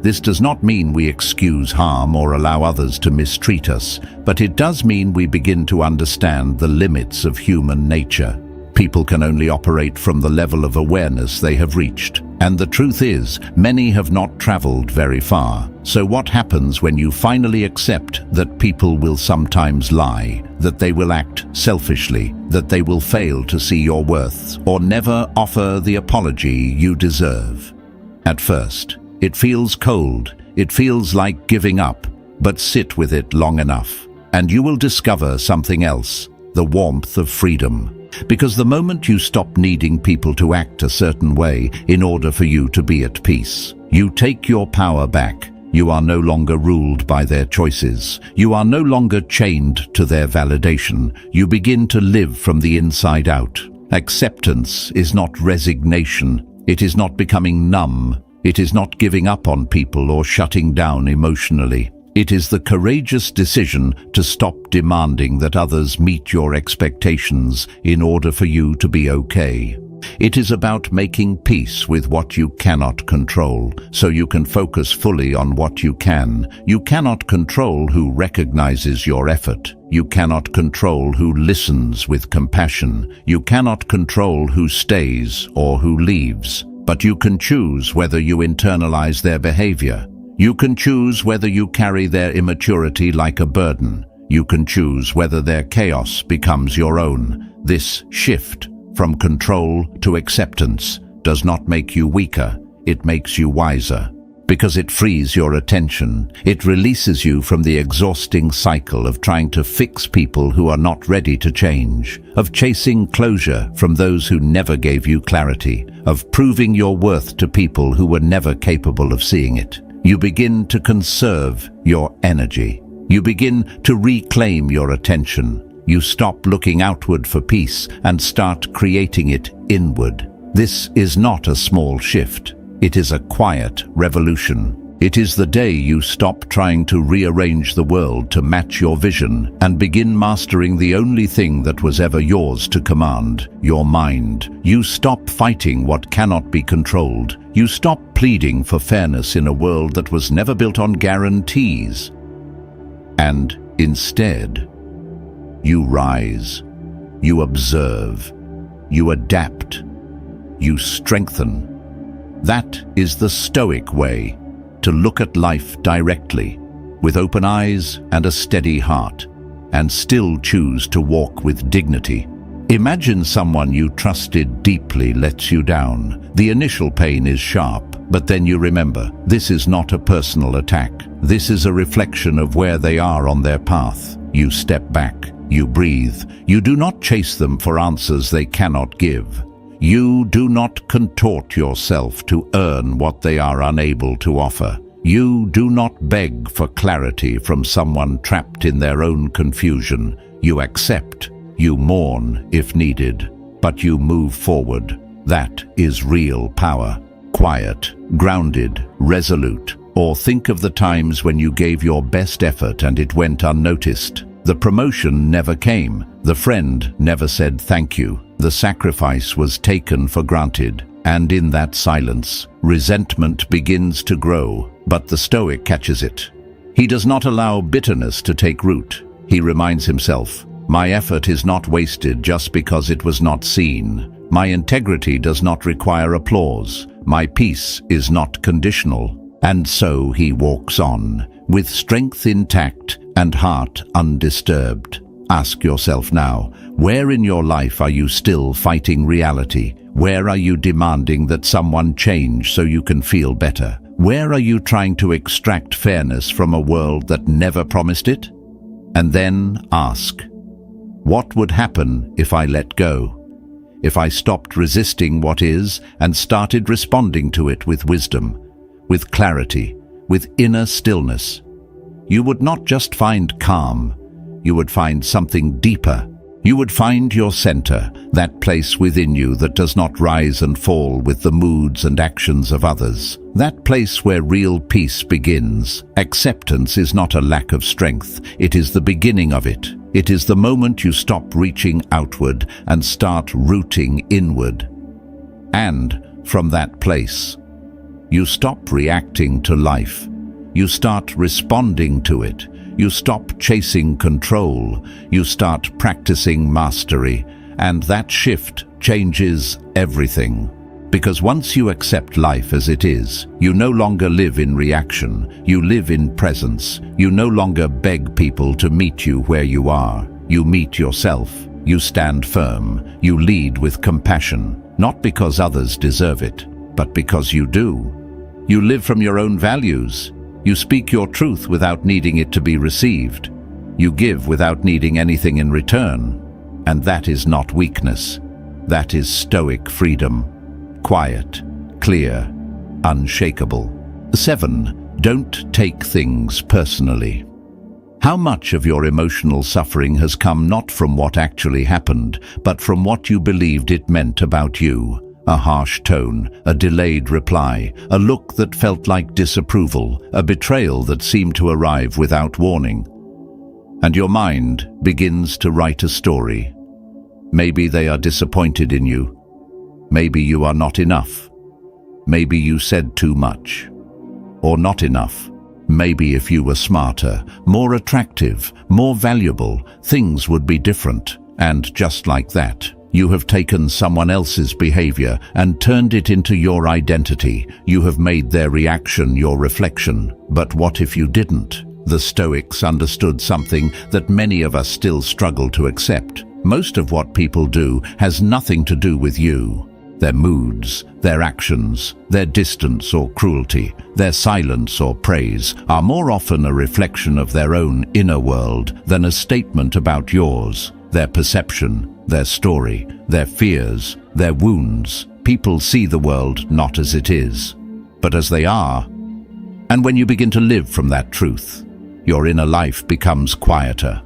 This does not mean we excuse harm or allow others to mistreat us, but it does mean we begin to understand the limits of human nature. People can only operate from the level of awareness they have reached. And the truth is, many have not traveled very far. So what happens when you finally accept that people will sometimes lie, that they will act selfishly, that they will fail to see your worth, or never offer the apology you deserve? At first, it feels cold, it feels like giving up, but sit with it long enough, and you will discover something else, the warmth of freedom. Because the moment you stop needing people to act a certain way in order for you to be at peace, you take your power back. You are no longer ruled by their choices. You are no longer chained to their validation. You begin to live from the inside out. Acceptance is not resignation. It is not becoming numb. It is not giving up on people or shutting down emotionally. It is the courageous decision to stop demanding that others meet your expectations in order for you to be okay. It is about making peace with what you cannot control, so you can focus fully on what you can. You cannot control who recognizes your effort. You cannot control who listens with compassion. You cannot control who stays or who leaves. But you can choose whether you internalize their behavior. You can choose whether you carry their immaturity like a burden. You can choose whether their chaos becomes your own. This shift from control to acceptance does not make you weaker, it makes you wiser. Because it frees your attention, it releases you from the exhausting cycle of trying to fix people who are not ready to change, of chasing closure from those who never gave you clarity, of proving your worth to people who were never capable of seeing it. You begin to conserve your energy. You begin to reclaim your attention. You stop looking outward for peace and start creating it inward. This is not a small shift. It is a quiet revolution. It is the day you stop trying to rearrange the world to match your vision and begin mastering the only thing that was ever yours to command, your mind. You stop fighting what cannot be controlled. You stop pleading for fairness in a world that was never built on guarantees. And instead, you rise, you observe, you adapt, you strengthen. That is the Stoic way, to look at life directly, with open eyes and a steady heart, and still choose to walk with dignity. Imagine someone you trusted deeply lets you down. The initial pain is sharp, but then you remember, this is not a personal attack. This is a reflection of where they are on their path. You step back, you breathe. You do not chase them for answers they cannot give. You do not contort yourself to earn what they are unable to offer. You do not beg for clarity from someone trapped in their own confusion. You accept, you mourn if needed, but you move forward. That is real power. Quiet, grounded, resolute. Or think of the times when you gave your best effort and it went unnoticed. The promotion never came. The friend never said thank you. The sacrifice was taken for granted. And in that silence, resentment begins to grow. But the Stoic catches it. He does not allow bitterness to take root. He reminds himself, my effort is not wasted just because it was not seen. My integrity does not require applause. My peace is not conditional. And so he walks on, with strength intact and heart undisturbed. Ask yourself now, where in your life are you still fighting reality? Where are you demanding that someone change so you can feel better? Where are you trying to extract fairness from a world that never promised it? And then ask, What would happen if I let go? If I stopped resisting what is and started responding to it with wisdom, with clarity, with inner stillness? You would not just find calm, you would find something deeper. You would find your center, that place within you that does not rise and fall with the moods and actions of others. That place where real peace begins. Acceptance is not a lack of strength, it is the beginning of it. It is the moment you stop reaching outward and start rooting inward. And from that place, you stop reacting to life. You start responding to it. You stop chasing control. You start practicing mastery. And that shift changes everything. Because once you accept life as it is, you no longer live in reaction. You live in presence. You no longer beg people to meet you where you are. You meet yourself. You stand firm. You lead with compassion. Not because others deserve it, but because you do. You live from your own values. You speak your truth without needing it to be received. You give without needing anything in return. And that is not weakness. That is stoic freedom. Quiet, clear, unshakable. 7. Don't take things personally. How much of your emotional suffering has come not from what actually happened, but from what you believed it meant about you? A harsh tone, a delayed reply, a look that felt like disapproval, a betrayal that seemed to arrive without warning. And your mind begins to write a story. Maybe they are disappointed in you. Maybe you are not enough. Maybe you said too much. Or not enough. Maybe if you were smarter, more attractive, more valuable, things would be different. And just like that, you have taken someone else's behavior and turned it into your identity. You have made their reaction your reflection. But what if you didn't? The Stoics understood something that many of us still struggle to accept. Most of what people do has nothing to do with you. Their moods, their actions, their distance or cruelty, their silence or praise are more often a reflection of their own inner world than a statement about yours. Their perception, their story, their fears, their wounds. People see the world not as it is, but as they are. And when you begin to live from that truth, your inner life becomes quieter.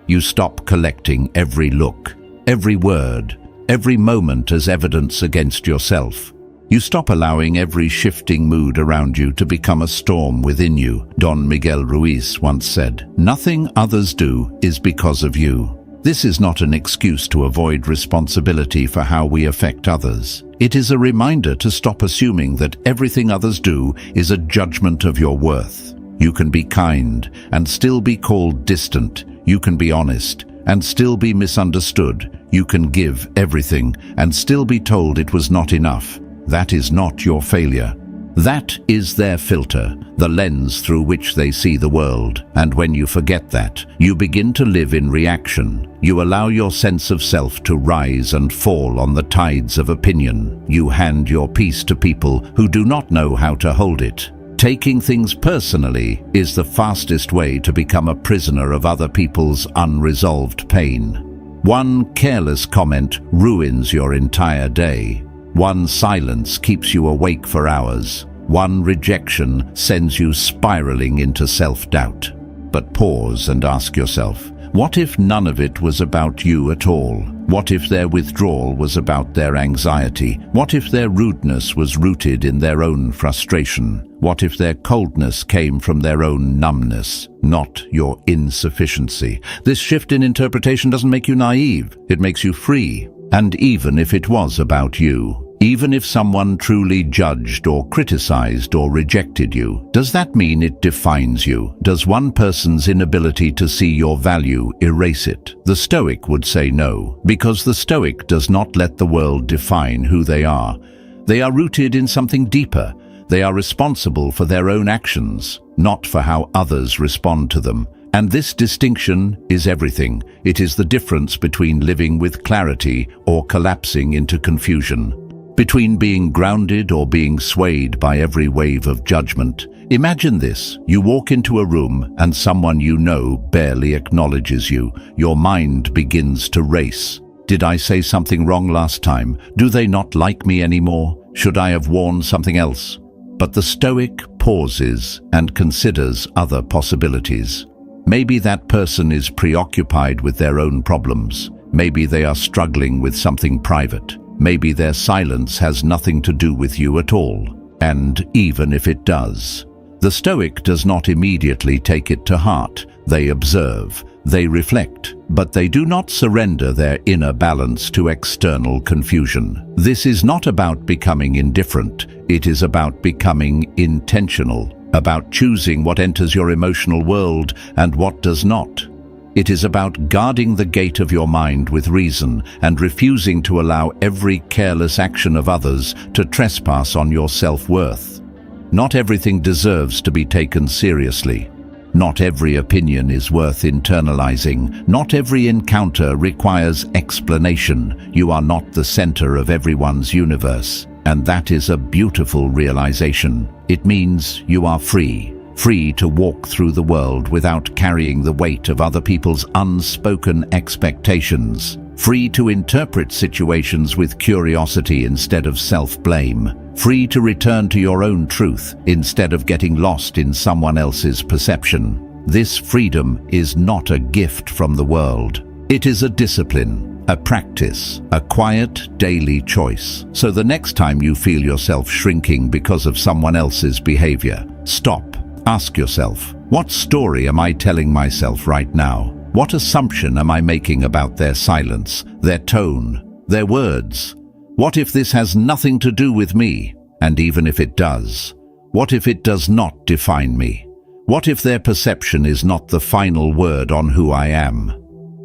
You stop collecting every look, every word, every moment as evidence against yourself. You stop allowing every shifting mood around you to become a storm within you. Don Miguel Ruiz once said, "Nothing others do is because of you." This is not an excuse to avoid responsibility for how we affect others. It is a reminder to stop assuming that everything others do is a judgment of your worth. You can be kind and still be called distant. You can be honest and still be misunderstood. You can give everything and still be told it was not enough. That is not your failure. That is their filter, the lens through which they see the world. And when you forget that, you begin to live in reaction. You allow your sense of self to rise and fall on the tides of opinion. You hand your peace to people who do not know how to hold it. Taking things personally is the fastest way to become a prisoner of other people's unresolved pain. One careless comment ruins your entire day. One silence keeps you awake for hours. One rejection sends you spiraling into self-doubt. But pause and ask yourself, what if none of it was about you at all? What if their withdrawal was about their anxiety? What if their rudeness was rooted in their own frustration? What if their coldness came from their own numbness, not your insufficiency? This shift in interpretation doesn't make you naive, it makes you free. And even if it was about you, even if someone truly judged or criticized or rejected you, does that mean it defines you? Does one person's inability to see your value erase it? The Stoic would say no, because the Stoic does not let the world define who they are. They are rooted in something deeper. They are responsible for their own actions, not for how others respond to them. And this distinction is everything. It is the difference between living with clarity or collapsing into confusion. Between being grounded or being swayed by every wave of judgment. Imagine this. You walk into a room and someone you know barely acknowledges you. Your mind begins to race. Did I say something wrong last time? Do they not like me anymore? Should I have worn something else? But the Stoic pauses and considers other possibilities. Maybe that person is preoccupied with their own problems. Maybe they are struggling with something private. Maybe their silence has nothing to do with you at all. And even if it does, the Stoic does not immediately take it to heart. They observe, they reflect, but they do not surrender their inner balance to external confusion. This is not about becoming indifferent. It is about becoming intentional, about choosing what enters your emotional world and what does not. It is about guarding the gate of your mind with reason and refusing to allow every careless action of others to trespass on your self-worth. Not everything deserves to be taken seriously. Not every opinion is worth internalizing. Not every encounter requires explanation. You are not the center of everyone's universe. And that is a beautiful realization. It means you are free. Free to walk through the world without carrying the weight of other people's unspoken expectations. Free to interpret situations with curiosity instead of self-blame. Free to return to your own truth instead of getting lost in someone else's perception. This freedom is not a gift from the world. It is a discipline, a practice, a quiet daily choice. So the next time you feel yourself shrinking because of someone else's behavior, stop. Ask yourself, what story am I telling myself right now? What assumption am I making about their silence, their tone, their words? What if this has nothing to do with me? And even if it does, what if it does not define me? What if their perception is not the final word on who I am?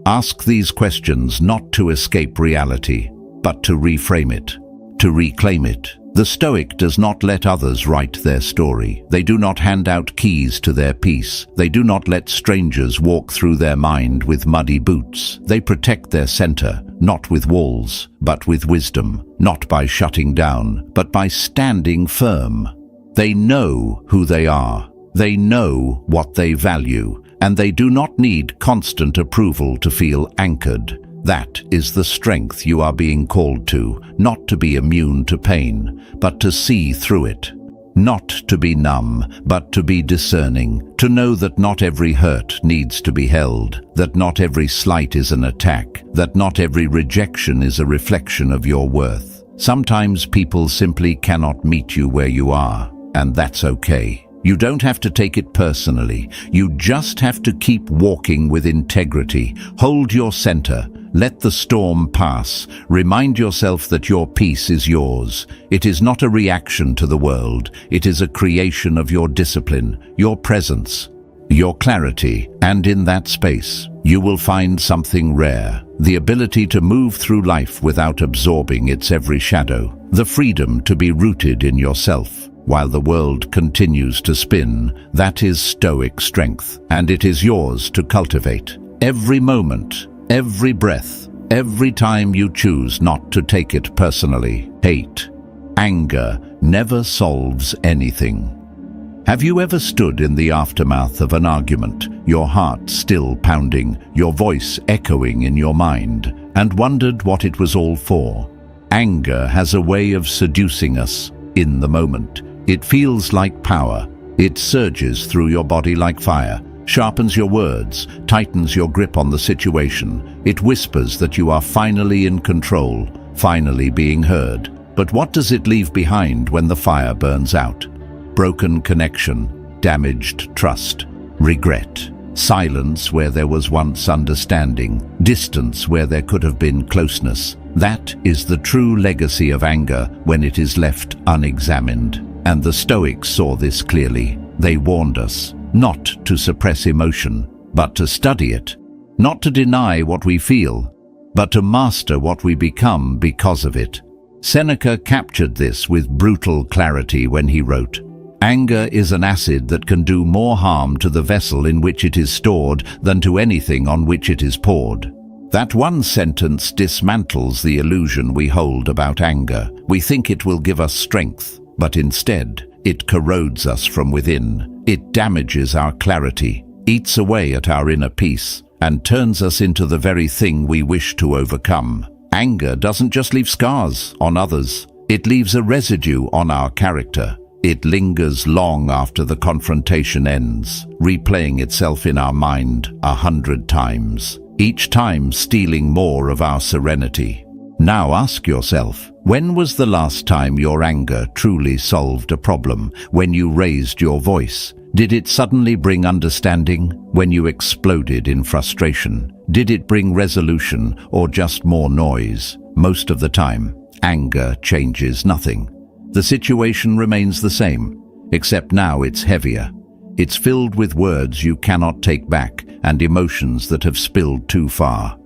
Ask these questions not to escape reality, but to reframe it, to reclaim it. The Stoic does not let others write their story. They do not hand out keys to their peace. They do not let strangers walk through their mind with muddy boots. They protect their center, not with walls, but with wisdom, not by shutting down, but by standing firm. They know who they are. They know what they value, and they do not need constant approval to feel anchored. That is the strength you are being called to, not to be immune to pain, but to see through it. Not to be numb, but to be discerning, to know that not every hurt needs to be held, that not every slight is an attack, that not every rejection is a reflection of your worth. Sometimes people simply cannot meet you where you are, and that's okay. You don't have to take it personally. You just have to keep walking with integrity. Hold your center. Let the storm pass. Remind yourself that your peace is yours. It is not a reaction to the world. It is a creation of your discipline, your presence, your clarity, and in that space, you will find something rare. The ability to move through life without absorbing its every shadow. The freedom to be rooted in yourself while the world continues to spin. That is Stoic strength, and it is yours to cultivate. Every moment, every breath, every time you choose not to take it personally. Hate, anger never solves anything. Have you ever stood in the aftermath of an argument, your heart still pounding, your voice echoing in your mind, and wondered what it was all for? Anger has a way of seducing us in the moment. It feels like power. It surges through your body like fire, sharpens your words, tightens your grip on the situation. It whispers that you are finally in control, finally being heard. But what does it leave behind when the fire burns out? Broken connection, damaged trust, regret, silence where there was once understanding, distance where there could have been closeness. That is the true legacy of anger when it is left unexamined. And the Stoics saw this clearly. They warned us not to suppress emotion, but to study it, not to deny what we feel, but to master what we become because of it. Seneca captured this with brutal clarity when he wrote, "Anger is an acid that can do more harm to the vessel in which it is stored than to anything on which it is poured." That one sentence dismantles the illusion we hold about anger. We think it will give us strength, but instead, It corrodes us from within. It damages our clarity, eats away at our inner peace, and turns us into the very thing we wish to overcome. Anger doesn't just leave scars on others. It leaves a residue on our character. It lingers long after the confrontation ends, replaying itself in our mind 100 times, each time stealing more of our serenity. Now ask yourself, when was the last time your anger truly solved a problem? When you raised your voice? Did it suddenly bring understanding? When you exploded in frustration? Did it bring resolution or just more noise? Most of the time, anger changes nothing. The situation remains the same, except now it's heavier. It's filled with words you cannot take back and emotions that have spilled too far.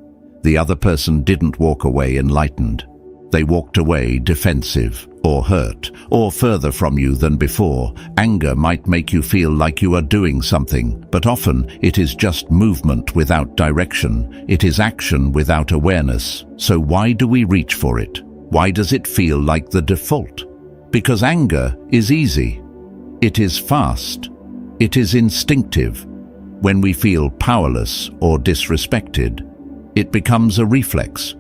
The other person didn't walk away enlightened. They walked away defensive or hurt or further from you than before. Anger might make you feel like you are doing something, but often it is just movement without direction. It is action without awareness. So why do we reach for it? Why does it feel like the default? Because anger is easy. It is fast. It is instinctive. When we feel powerless or disrespected, it becomes a reflex.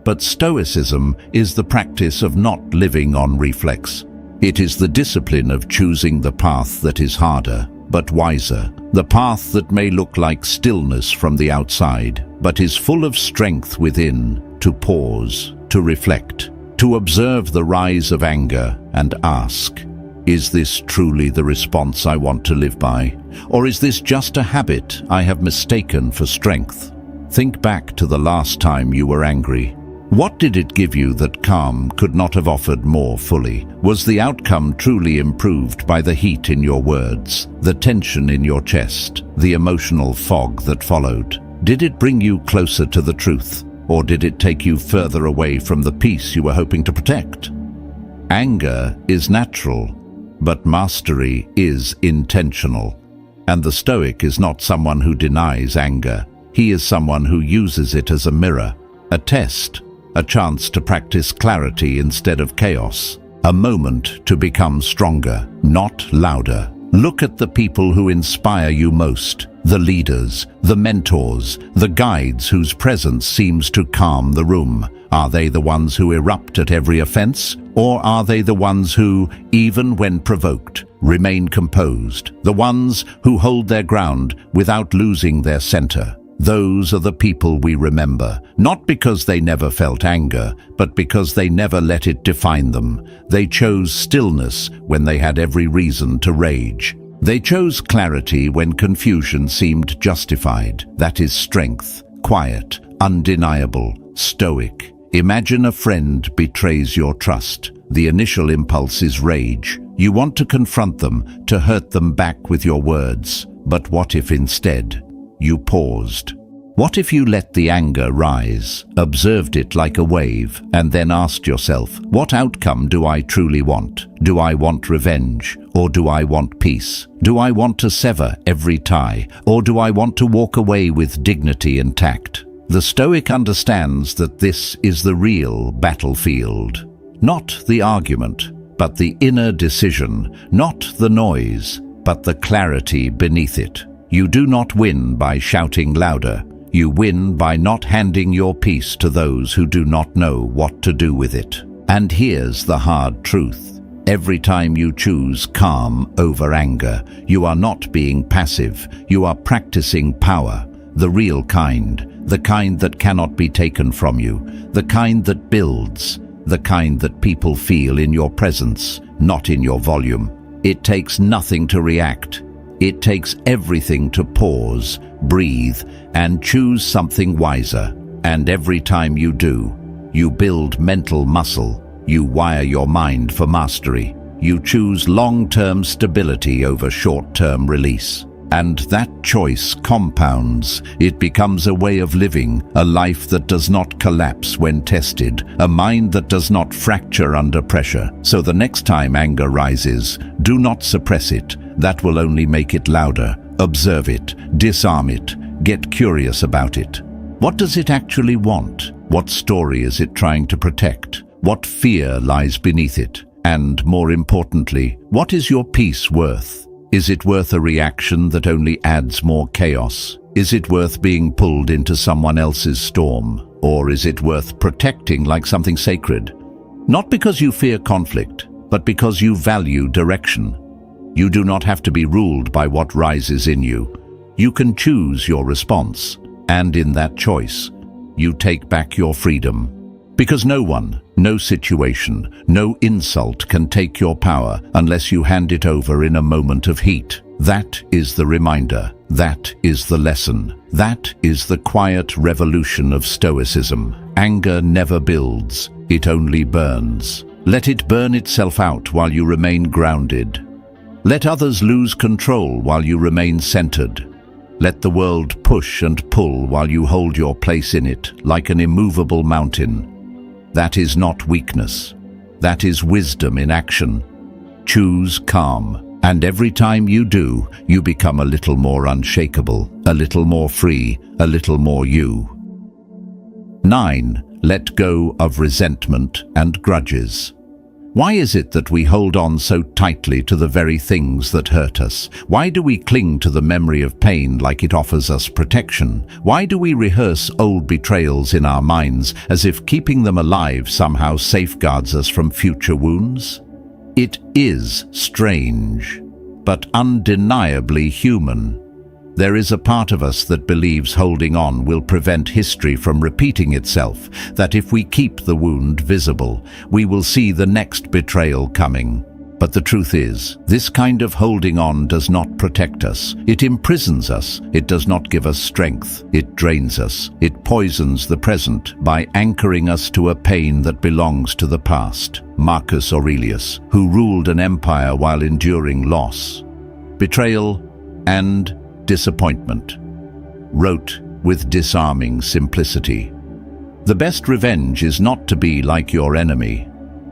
But Stoicism is the practice of not living on reflex. It is the discipline of choosing the path that is harder, but wiser. The path that may look like stillness from the outside, but is full of strength within, to pause, to reflect, to observe the rise of anger and ask, is this truly the response I want to live by? Or is this just a habit I have mistaken for strength? Think back to the last time you were angry. What did it give you that calm could not have offered more fully? Was the outcome truly improved by the heat in your words, the tension in your chest, the emotional fog that followed? Did it bring you closer to the truth, or did it take you further away from the peace you were hoping to protect? Anger is natural, but mastery is intentional. And the Stoic is not someone who denies anger. He is someone who uses it as a mirror, a test, a chance to practice clarity instead of chaos, a moment to become stronger, not louder. Look at the people who inspire you most, the leaders, the mentors, the guides whose presence seems to calm the room. Are they the ones who erupt at every offense, or are they the ones who, even when provoked, remain composed, the ones who hold their ground without losing their center? Those are the people we remember, not because they never felt anger, but because they never let it define them. They chose stillness when they had every reason to rage. They chose clarity when confusion seemed justified. That is strength, quiet, undeniable, stoic. Imagine a friend betrays your trust. The initial impulse is rage. You want to confront them, to hurt them back with your words. But what if instead you paused? What if you let the anger rise, observed it like a wave, and then asked yourself, what outcome do I truly want? Do I want revenge, or do I want peace? Do I want to sever every tie, or do I want to walk away with dignity and tact? The Stoic understands that this is the real battlefield. Not the argument, but the inner decision. Not the noise, but the clarity beneath it. You do not win by shouting louder. You win by not handing your peace to those who do not know what to do with it. And here's the hard truth. Every time you choose calm over anger, you are not being passive. You are practicing power, the real kind, the kind that cannot be taken from you, the kind that builds, the kind that people feel in your presence, not in your volume. It takes nothing to react. It takes everything to pause, breathe, and choose something wiser. And every time you do, you build mental muscle. You wire your mind for mastery. You choose long-term stability over short-term release. And that choice compounds. It becomes a way of living, a life that does not collapse when tested, a mind that does not fracture under pressure. So the next time anger rises, do not suppress it. That will only make it louder. Observe it, disarm it, get curious about it. What does it actually want? What story is it trying to protect? What fear lies beneath it? And more importantly, what is your peace worth? Is it worth a reaction that only adds more chaos? Is it worth being pulled into someone else's storm? Or is it worth protecting like something sacred? Not because you fear conflict, but because you value direction. You do not have to be ruled by what rises in you. You can choose your response, and in that choice, you take back your freedom. Because no one, no situation, no insult can take your power unless you hand it over in a moment of heat. That is the reminder. That is the lesson. That is the quiet revolution of Stoicism. Anger never builds, it only burns. Let it burn itself out while you remain grounded. Let others lose control while you remain centered. Let the world push and pull while you hold your place in it, like an immovable mountain. That is not weakness. That is wisdom in action. Choose calm. And every time you do, you become a little more unshakable, a little more free, a little more you. 9. Let go of resentment and grudges. Why is it that we hold on so tightly to the very things that hurt us? Why do we cling to the memory of pain like it offers us protection? Why do we rehearse old betrayals in our minds as if keeping them alive somehow safeguards us from future wounds? It is strange, but undeniably human. There is a part of us that believes holding on will prevent history from repeating itself, that if we keep the wound visible, we will see the next betrayal coming. But the truth is, this kind of holding on does not protect us. It imprisons us. It does not give us strength. It drains us. It poisons the present by anchoring us to a pain that belongs to the past. Marcus Aurelius, who ruled an empire while enduring loss, betrayal, and disappointment, wrote with disarming simplicity, "The best revenge is not to be like your enemy."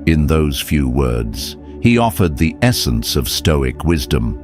In those few words, he offered the essence of Stoic wisdom.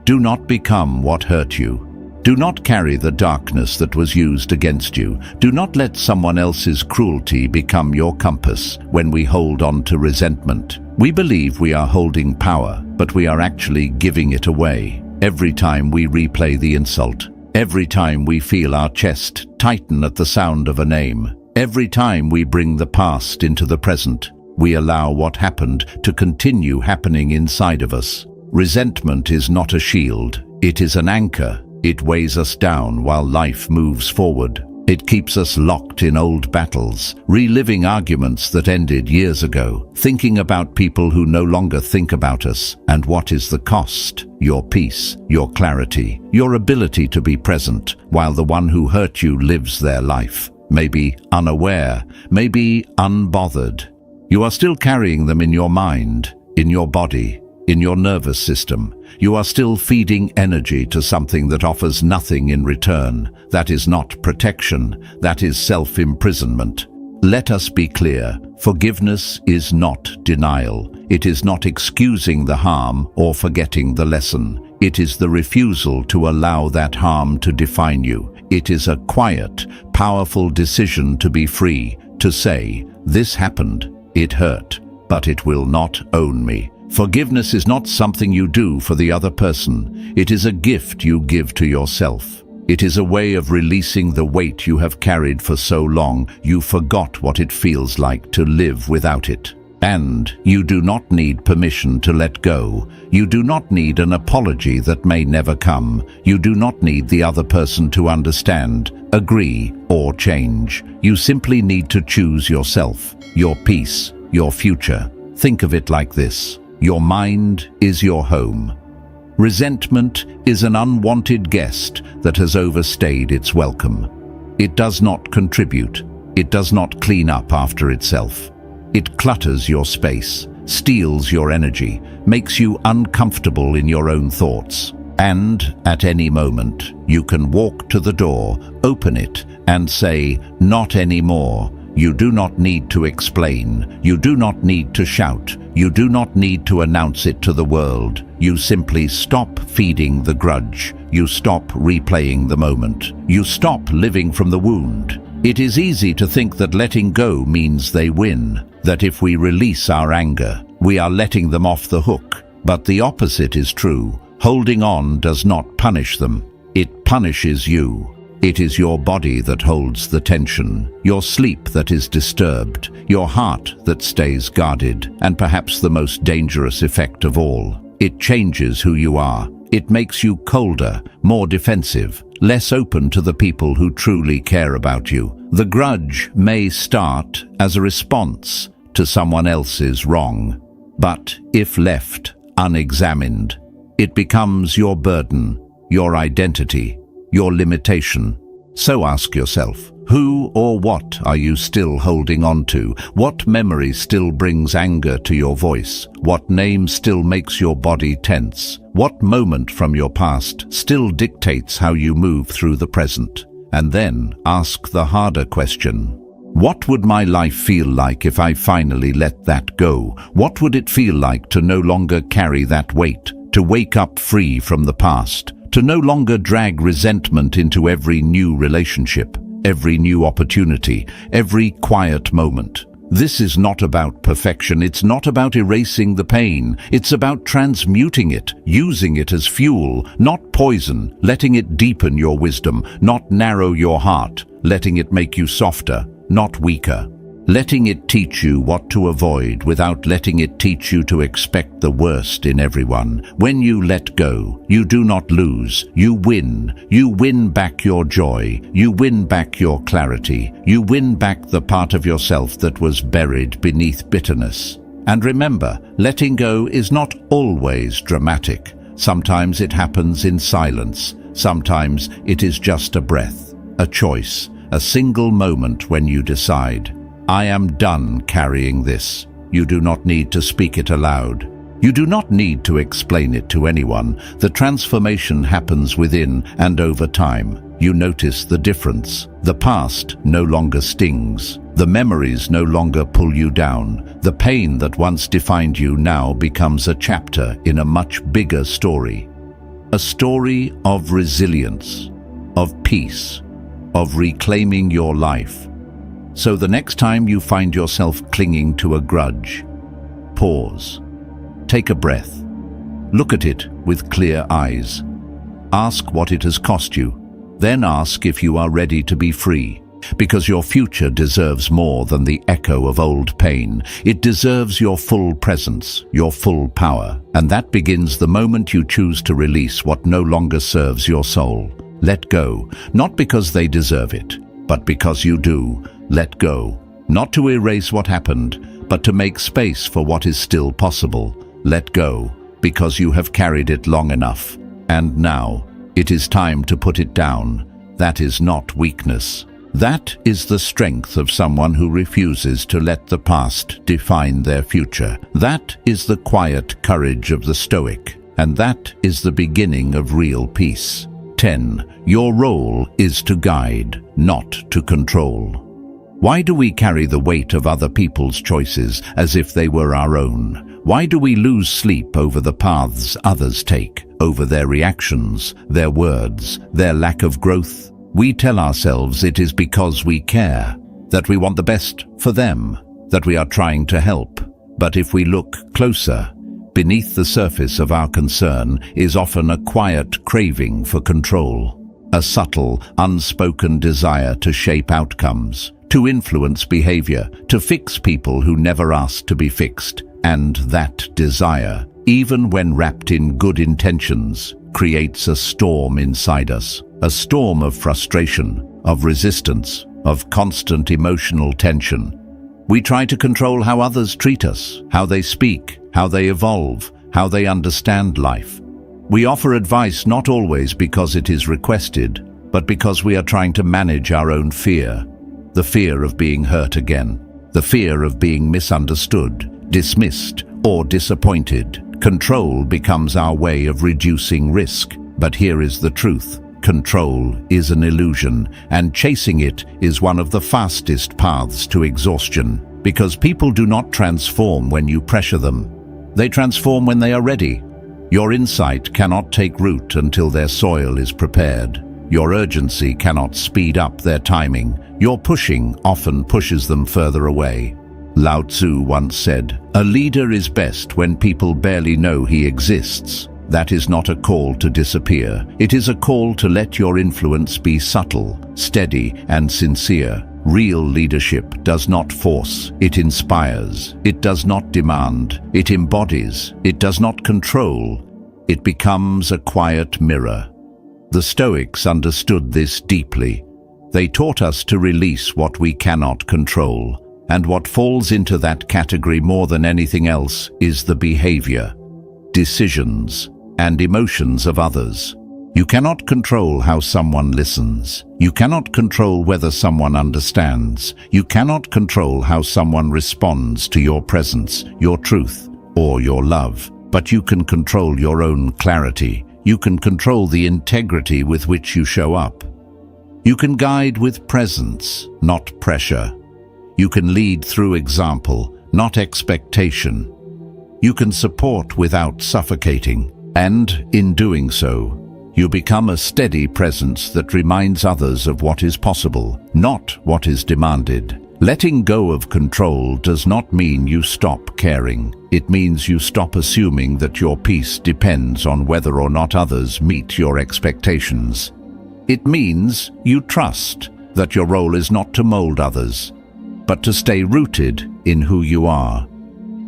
Do not become what hurt you. Do not carry the darkness that was used against you. Do not let someone else's cruelty become your compass when we hold on to resentment. We believe we are holding power, but we are actually giving it away. Every time we replay the insult, every time we feel our chest tighten at the sound of a name, every time we bring the past into the present, we allow what happened to continue happening inside of us. Resentment is not a shield, it is an anchor. It weighs us down while life moves forward. It keeps us locked in old battles, reliving arguments that ended years ago, thinking about people who no longer think about us. And what is the cost? Your peace, your clarity, your ability to be present, while the one who hurt you lives their life. Maybe unaware, maybe unbothered. You are still carrying them in your mind, in your body, in your nervous system. You are still feeding energy to something that offers nothing in return. That is not protection, that is self-imprisonment. Let us be clear, forgiveness is not denial. It is not excusing the harm or forgetting the lesson. It is the refusal to allow that harm to define you. It is a quiet, powerful decision to be free, to say, "This happened, it hurt, but it will not own me." Forgiveness is not something you do for the other person. It is a gift you give to yourself. It is a way of releasing the weight you have carried for so long you forgot what it feels like to live without it. And you do not need permission to let go. You do not need an apology that may never come. You do not need the other person to understand, agree, or change. You simply need to choose yourself, your peace, your future. Think of it like this. Your mind is your home. Resentment is an unwanted guest that has overstayed its welcome. It does not contribute. It does not clean up after itself. It clutters your space, steals your energy, makes you uncomfortable in your own thoughts. And at any moment, you can walk to the door, open it, and say, "Not anymore." You do not need to explain. You do not need to shout. You do not need to announce it to the world. You simply stop feeding the grudge. You stop replaying the moment. You stop living from the wound. It is easy to think that letting go means they win, that if we release our anger, We are letting them off the hook. But the opposite is true. Holding on does not punish them. It punishes you. It is your body that holds the tension, your sleep that is disturbed, your heart that stays guarded, and perhaps the most dangerous effect of all, it changes who you are. It makes you colder, more defensive, less open to the people who truly care about you. The grudge may start as a response to someone else's wrong, but if left unexamined, it becomes your burden, your identity, your limitation. So ask yourself, who or what are you still holding on to? What memory still brings anger to your voice? What name still makes your body tense? What moment from your past still dictates how you move through the present? And then ask the harder question. What would my life feel like if I finally let that go? What would it feel like to no longer carry that weight, to wake up free from the past, to no longer drag resentment into every new relationship, every new opportunity, every quiet moment? This is not about perfection. It's not about erasing the pain. It's about transmuting it, using it as fuel, not poison, letting it deepen your wisdom, not narrow your heart, letting it make you softer, not weaker. Letting it teach you what to avoid without letting it teach you to expect the worst in everyone. When you let go, you do not lose, you win. You win back your joy, you win back your clarity, you win back the part of yourself that was buried beneath bitterness. And remember, letting go is not always dramatic. Sometimes it happens in silence. Sometimes it is just a breath, a choice, a single moment when you decide, I am done carrying this. You do not need to speak it aloud. You do not need to explain it to anyone. The transformation happens within and over time. You notice the difference. The past no longer stings. The memories no longer pull you down. The pain that once defined you now becomes a chapter in a much bigger story. A story of resilience, of peace, of reclaiming your life. So the next time you find yourself clinging to a grudge, pause. Take a breath. Look at it with clear eyes. Ask what it has cost you. Then ask if you are ready to be free. Because your future deserves more than the echo of old pain. It deserves your full presence, your full power. And that begins the moment you choose to release what no longer serves your soul. Let go, not because they deserve it, but because you do. Let go, not to erase what happened, but to make space for what is still possible. Let go, because you have carried it long enough. And now, it is time to put it down. That is not weakness. That is the strength of someone who refuses to let the past define their future. That is the quiet courage of the Stoic. And that is the beginning of real peace. 10. Your role is to guide, not to control. Why do we carry the weight of other people's choices as if they were our own? Why do we lose sleep over the paths others take, over their reactions, their words, their lack of growth? We tell ourselves it is because we care, that we want the best for them, that we are trying to help. But if we look closer, beneath the surface of our concern is often a quiet craving for control, a subtle, unspoken desire to shape outcomes, to influence behavior, to fix people who never asked to be fixed. And that desire, even when wrapped in good intentions, creates a storm inside us, a storm of frustration, of resistance, of constant emotional tension. We try to control how others treat us, how they speak, how they evolve, how they understand life. We offer advice not always because it is requested, but because we are trying to manage our own fear. The fear of being hurt again, the fear of being misunderstood, dismissed, or disappointed. Control becomes our way of reducing risk. But here is the truth. Control is an illusion, and chasing it is one of the fastest paths to exhaustion. Because people do not transform when you pressure them. They transform when they are ready. Your insight cannot take root until their soil is prepared. Your urgency cannot speed up their timing. Your pushing often pushes them further away. Lao Tzu once said, "A leader is best when people barely know he exists." That is not a call to disappear. It is a call to let your influence be subtle, steady, and sincere. Real leadership does not force, it inspires. It does not demand, it embodies. It does not control, it becomes a quiet mirror. The Stoics understood this deeply. They taught us to release what we cannot control. And what falls into that category more than anything else is the behavior, decisions, and emotions of others. You cannot control how someone listens. You cannot control whether someone understands. You cannot control how someone responds to your presence, your truth, or your love. But you can control your own clarity. You can control the integrity with which you show up. You can guide with presence, not pressure. You can lead through example, not expectation. You can support without suffocating. And, in doing so, you become a steady presence that reminds others of what is possible, not what is demanded. Letting go of control does not mean you stop caring. It means you stop assuming that your peace depends on whether or not others meet your expectations. It means you trust that your role is not to mold others, but to stay rooted in who you are,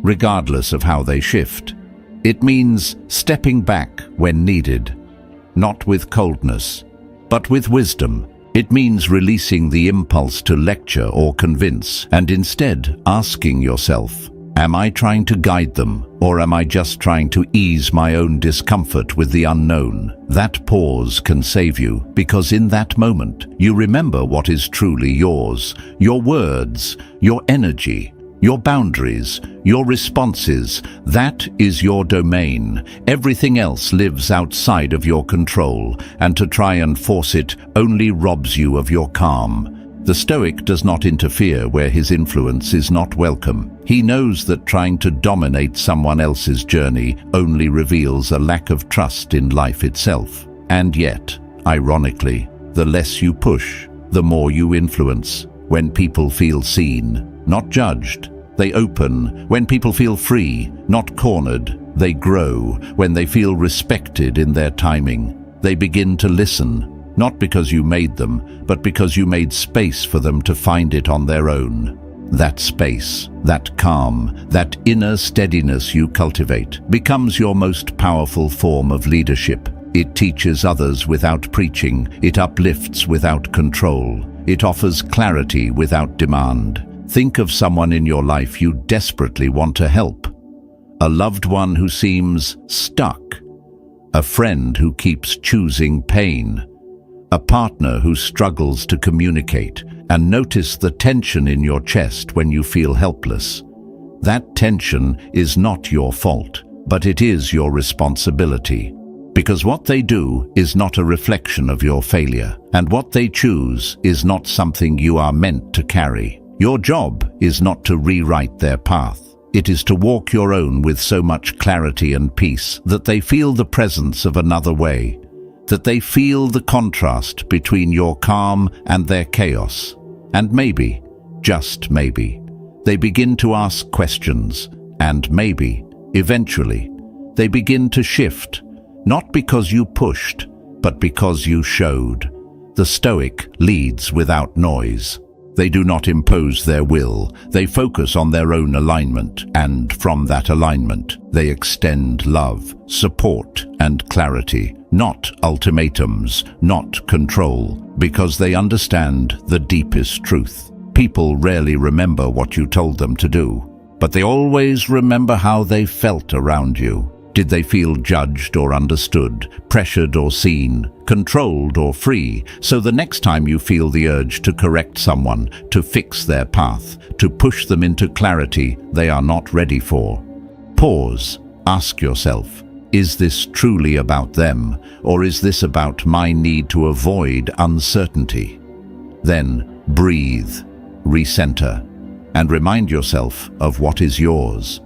regardless of how they shift. It means stepping back when needed, not with coldness, but with wisdom. It means releasing the impulse to lecture or convince, and instead asking yourself, am I trying to guide them, or am I just trying to ease my own discomfort with the unknown? That pause can save you, because in that moment, you remember what is truly yours, your words, your energy, your boundaries, your responses. That is your domain. Everything else lives outside of your control, and to try and force it only robs you of your calm. The Stoic does not interfere where his influence is not welcome. He knows that trying to dominate someone else's journey only reveals a lack of trust in life itself. And yet, ironically, the less you push, the more you influence. When people feel seen, not judged, they open. When people feel free, not cornered, they grow. When they feel respected in their timing, they begin to listen. Not because you made them, but because you made space for them to find it on their own. That space, that calm, that inner steadiness you cultivate becomes your most powerful form of leadership. It teaches others without preaching. It uplifts without control. It offers clarity without demand. Think of someone in your life you desperately want to help. A loved one who seems stuck. A friend who keeps choosing pain. A partner who struggles to communicate, and notice the tension in your chest when you feel helpless. That tension is not your fault, but it is your responsibility. Because what they do is not a reflection of your failure, and what they choose is not something you are meant to carry. Your job is not to rewrite their path. It is to walk your own with so much clarity and peace that they feel the presence of another way, that they feel the contrast between your calm and their chaos. And maybe, just maybe, they begin to ask questions, and maybe, eventually, they begin to shift, not because you pushed, but because you showed. The Stoic leads without noise. They do not impose their will. They focus on their own alignment, and from that alignment, they extend love, support, and clarity. Not ultimatums, not control, because they understand the deepest truth. People rarely remember what you told them to do, but they always remember how they felt around you. Did they feel judged or understood, pressured or seen, controlled or free? So the next time you feel the urge to correct someone, to fix their path, to push them into clarity they are not ready for, pause, ask yourself, is this truly about them, or is this about my need to avoid uncertainty? Then breathe, recenter, and remind yourself of what is yours.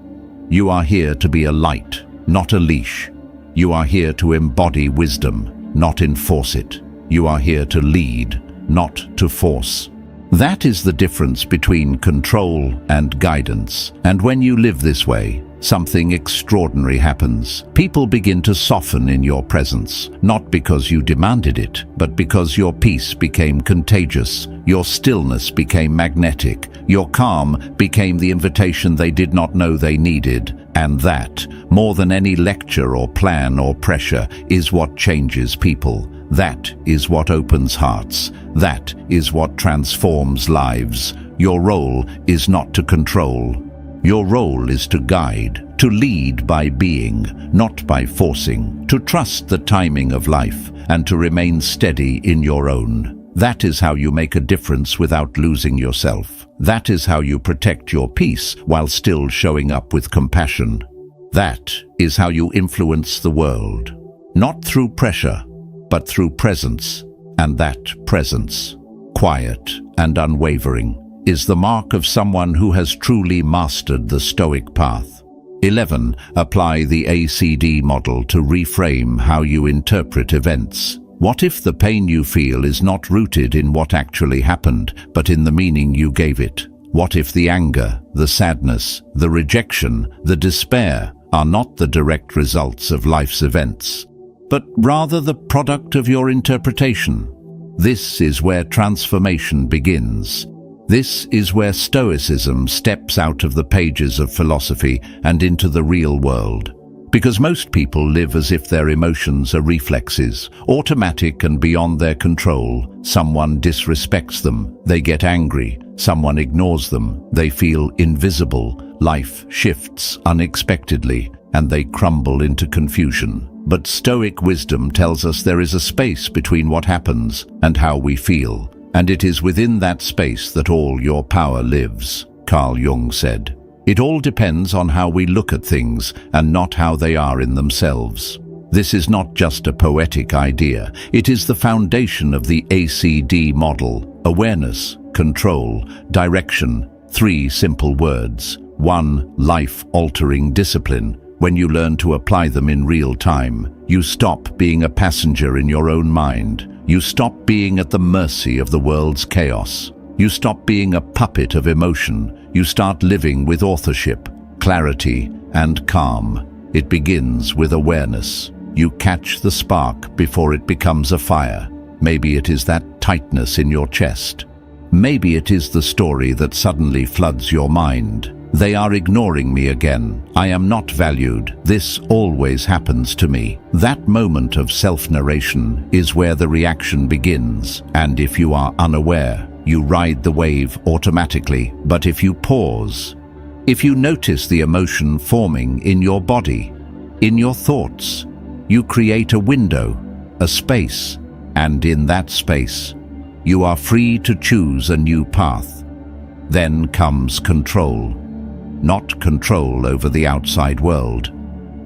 You are here to be a light, not a leash. You are here to embody wisdom, not enforce it. You are here to lead, not to force. That is the difference between control and guidance. And when you live this way, something extraordinary happens. People begin to soften in your presence, not because you demanded it, but because your peace became contagious, your stillness became magnetic, your calm became the invitation they did not know they needed. And that, more than any lecture or plan or pressure, is what changes people. That is what opens hearts. That is what transforms lives. Your role is not to control. Your role is to guide, to lead by being, not by forcing, to trust the timing of life, and to remain steady in your own. That is how you make a difference without losing yourself. That is how you protect your peace while still showing up with compassion. That is how you influence the world, not through pressure, but through presence. And that presence, quiet and unwavering, is the mark of someone who has truly mastered the Stoic path. 11. Apply the ACD model to reframe how you interpret events. What if the pain you feel is not rooted in what actually happened, but in the meaning you gave it? What if the anger, the sadness, the rejection, the despair are not the direct results of life's events, but rather the product of your interpretation? This is where transformation begins. This is where Stoicism steps out of the pages of philosophy and into the real world. Because most people live as if their emotions are reflexes, automatic and beyond their control. Someone disrespects them, they get angry. Someone ignores them, they feel invisible. Life shifts unexpectedly, and they crumble into confusion. But Stoic wisdom tells us there is a space between what happens and how we feel, and it is within that space that all your power lives. Carl Jung said, "It all depends on how we look at things and not how they are in themselves." This is not just a poetic idea. It is the foundation of the ACD model: awareness, control, direction. 3 simple words. 1. Life-altering discipline. When you learn to apply them in real time, you stop being a passenger in your own mind. You stop being at the mercy of the world's chaos. You stop being a puppet of emotion. You start living with authorship, clarity, and calm. It begins with awareness. You catch the spark before it becomes a fire. Maybe it is that tightness in your chest. Maybe it is the story that suddenly floods your mind. They are ignoring me again. I am not valued. This always happens to me. That moment of self-narration is where the reaction begins. And if you are unaware, you ride the wave automatically. But if you pause, if you notice the emotion forming in your body, in your thoughts, you create a window, a space, and in that space, you are free to choose a new path. Then comes control. Not control over the outside world.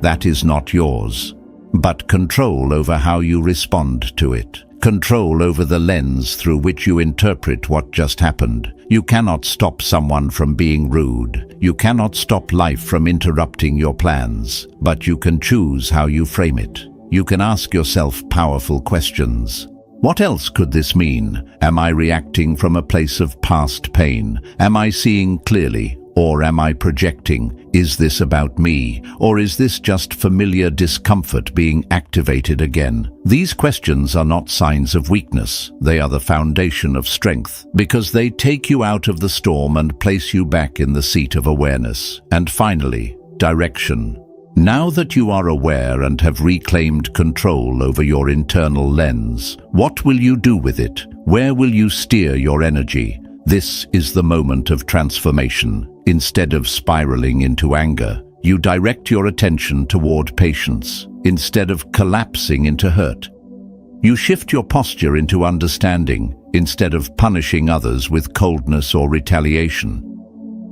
That is not yours. But control over how you respond to it. Control over the lens through which you interpret what just happened. You cannot stop someone from being rude. You cannot stop life from interrupting your plans. But you can choose how you frame it. You can ask yourself powerful questions. What else could this mean? Am I reacting from a place of past pain? Am I seeing clearly? Or am I projecting? Is this about me? Or is this just familiar discomfort being activated again? These questions are not signs of weakness. They are the foundation of strength, because they take you out of the storm and place you back in the seat of awareness. And finally, direction. Now that you are aware and have reclaimed control over your internal lens, what will you do with it? Where will you steer your energy? This is the moment of transformation. Instead of spiraling into anger, you direct your attention toward patience. Instead of collapsing into hurt, you shift your posture into understanding. Instead of punishing others with coldness or retaliation,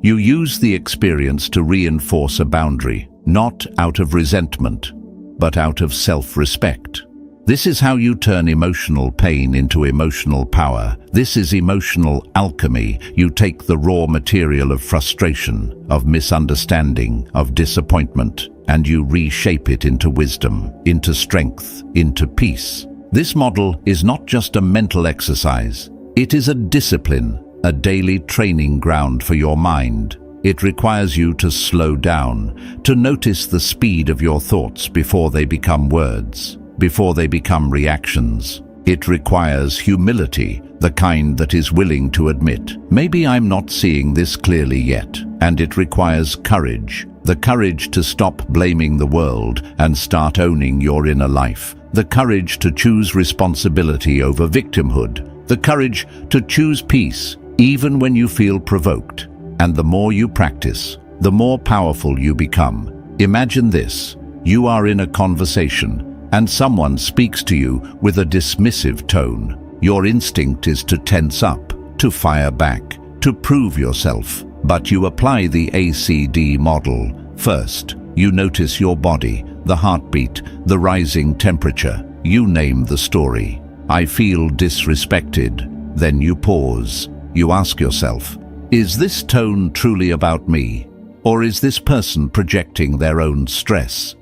you use the experience to reinforce a boundary, not out of resentment, but out of self-respect. This is how you turn emotional pain into emotional power. This is emotional alchemy. You take the raw material of frustration, of misunderstanding, of disappointment, and you reshape it into wisdom, into strength, into peace. This model is not just a mental exercise. It is a discipline, a daily training ground for your mind. It requires you to slow down, to notice the speed of your thoughts before they become words, before they become reactions. It requires humility, the kind that is willing to admit, maybe I'm not seeing this clearly yet. And it requires courage, the courage to stop blaming the world and start owning your inner life, the courage to choose responsibility over victimhood, the courage to choose peace even when you feel provoked. And the more you practice, the more powerful you become. Imagine this: you are in a conversation and someone speaks to you with a dismissive tone. Your instinct is to tense up, to fire back, to prove yourself. But you apply the ACD model. First, you notice your body, the heartbeat, the rising temperature. You name the story. I feel disrespected. Then you pause. You ask yourself, is this tone truly about me? Or is this person projecting their own stress?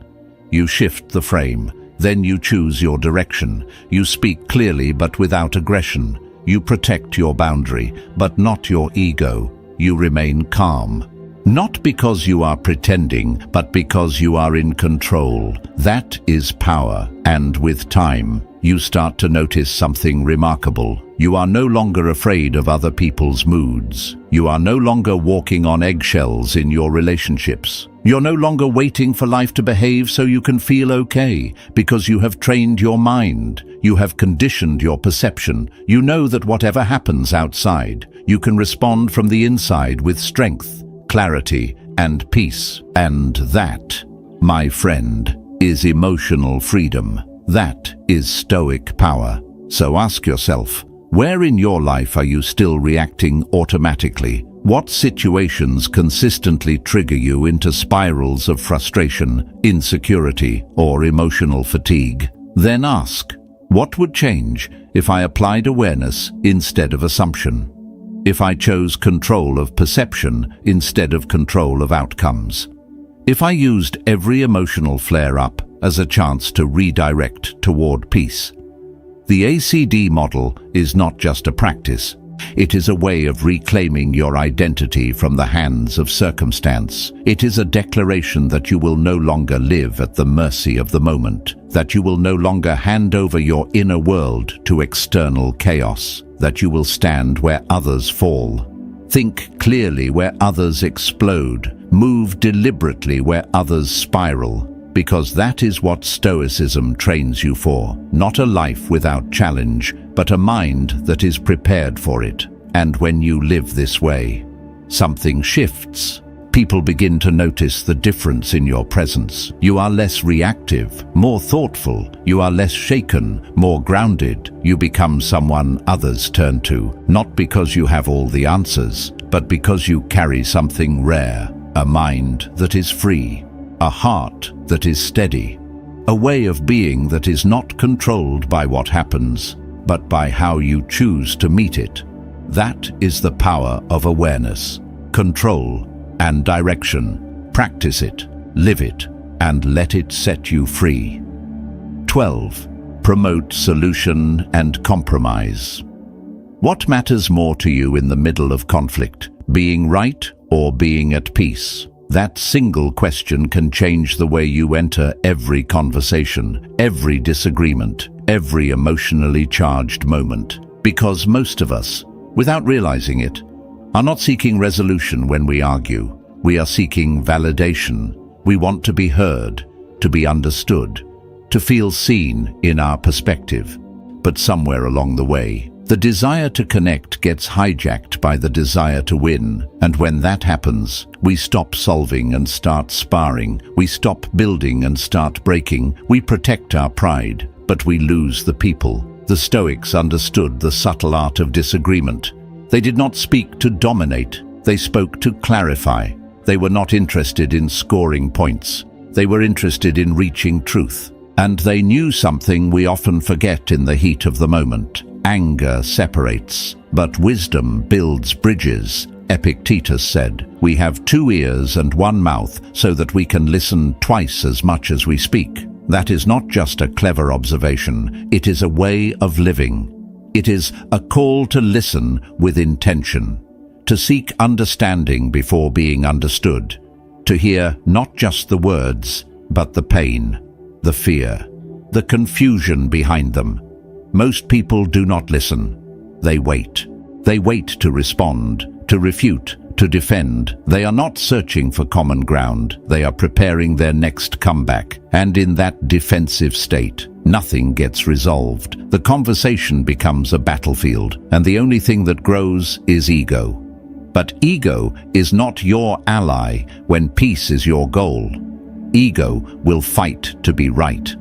You shift the frame. Then you choose your direction. You speak clearly but without aggression. You protect your boundary, but not your ego. You remain calm. Not because you are pretending, but because you are in control. That is power. And with time, you start to notice something remarkable. You are no longer afraid of other people's moods. You are no longer walking on eggshells in your relationships. You're no longer waiting for life to behave so you can feel okay, because you have trained your mind. You have conditioned your perception. You know that whatever happens outside, you can respond from the inside with strength, clarity, and peace. And that, my friend, is emotional freedom. That is Stoic power. So ask yourself, where in your life are you still reacting automatically? What situations consistently trigger you into spirals of frustration, insecurity, or emotional fatigue? Then ask, what would change if I applied awareness instead of assumption? If I chose control of perception instead of control of outcomes? If I used every emotional flare-up as a chance to redirect toward peace? The ACD model is not just a practice. It is a way of reclaiming your identity from the hands of circumstance. It is a declaration that you will no longer live at the mercy of the moment, that you will no longer hand over your inner world to external chaos, that you will stand where others fall. Think clearly where others explode. Move deliberately where others spiral. Because that is what Stoicism trains you for. Not a life without challenge, but a mind that is prepared for it. And when you live this way, something shifts. People begin to notice the difference in your presence. You are less reactive, more thoughtful. You are less shaken, more grounded. You become someone others turn to, not because you have all the answers, but because you carry something rare, a mind that is free. A heart that is steady, a way of being that is not controlled by what happens, but by how you choose to meet it. That is the power of awareness, control, and direction. Practice it, live it, and let it set you free. 12. Promote solution and compromise. What matters more to you in the middle of conflict, being right or being at peace? That single question can change the way you enter every conversation, every disagreement, every emotionally charged moment. Because most of us, without realizing it, are not seeking resolution when we argue. We are seeking validation. We want to be heard, to be understood, to feel seen in our perspective. But somewhere along the way, the desire to connect gets hijacked by the desire to win. And when that happens, we stop solving and start sparring. We stop building and start breaking. We protect our pride, but we lose the people. The Stoics understood the subtle art of disagreement. They did not speak to dominate. They spoke to clarify. They were not interested in scoring points. They were interested in reaching truth. And they knew something we often forget in the heat of the moment. Anger separates, but wisdom builds bridges. Epictetus said, "We have 2 ears and 1 mouth so that we can listen twice as much as we speak." That is not just a clever observation, it is a way of living. It is a call to listen with intention, to seek understanding before being understood, to hear not just the words, but the pain, the fear, the confusion behind them. Most people do not listen. They wait. They wait to respond, to refute, to defend. They are not searching for common ground. They are preparing their next comeback. And in that defensive state, nothing gets resolved. The conversation becomes a battlefield, and the only thing that grows is ego. But ego is not your ally when peace is your goal. Ego will fight to be right,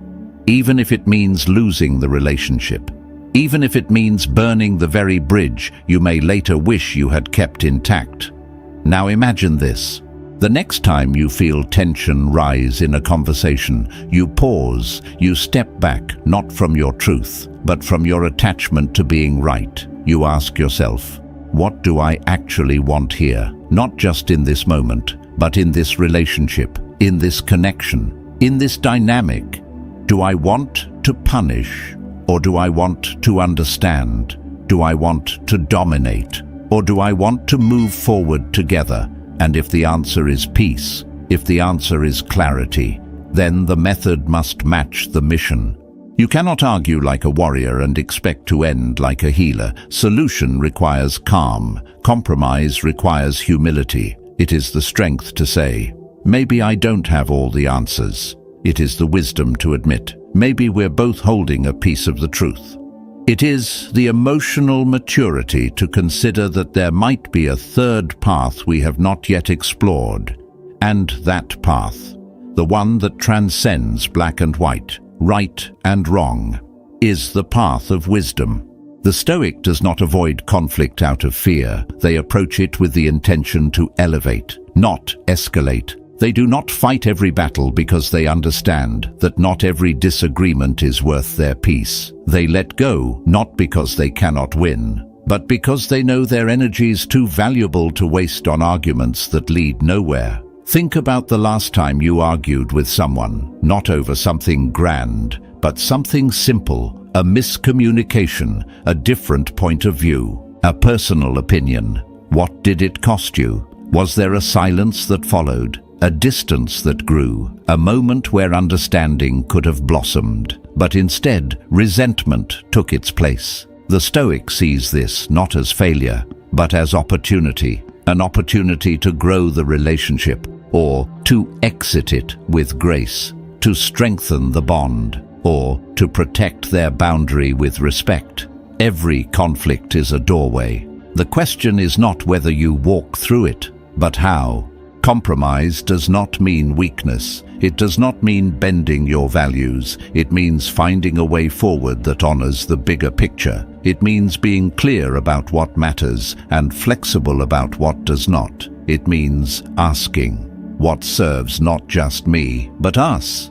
even if it means losing the relationship. Even if it means burning the very bridge you may later wish you had kept intact. Now imagine this. The next time you feel tension rise in a conversation, you pause, you step back, not from your truth, but from your attachment to being right. You ask yourself, what do I actually want here? Not just in this moment, but in this relationship, in this connection, in this dynamic. Do I want to punish? Or do I want to understand? Do I want to dominate? Or do I want to move forward together? And if the answer is peace, if the answer is clarity, then the method must match the mission. You cannot argue like a warrior and expect to end like a healer. Solution requires calm. Compromise requires humility. It is the strength to say, maybe I don't have all the answers. It is the wisdom to admit, maybe we're both holding a piece of the truth. It is the emotional maturity to consider that there might be a third path we have not yet explored. And that path, the one that transcends black and white, right and wrong, is the path of wisdom. The Stoic does not avoid conflict out of fear. They approach it with the intention to elevate, not escalate. They do not fight every battle because they understand that not every disagreement is worth their peace. They let go, not because they cannot win, but because they know their energy is too valuable to waste on arguments that lead nowhere. Think about the last time you argued with someone, not over something grand, but something simple, a miscommunication, a different point of view, a personal opinion. What did it cost you? Was there a silence that followed? A distance that grew, a moment where understanding could have blossomed, but instead resentment took its place. The Stoic sees this not as failure, but as opportunity, an opportunity to grow the relationship, or to exit it with grace, to strengthen the bond, or to protect their boundary with respect. Every conflict is a doorway. The question is not whether you walk through it, but how. Compromise does not mean weakness. It does not mean bending your values. It means finding a way forward that honors the bigger picture. It means being clear about what matters and flexible about what does not. It means asking, what serves not just me, but us?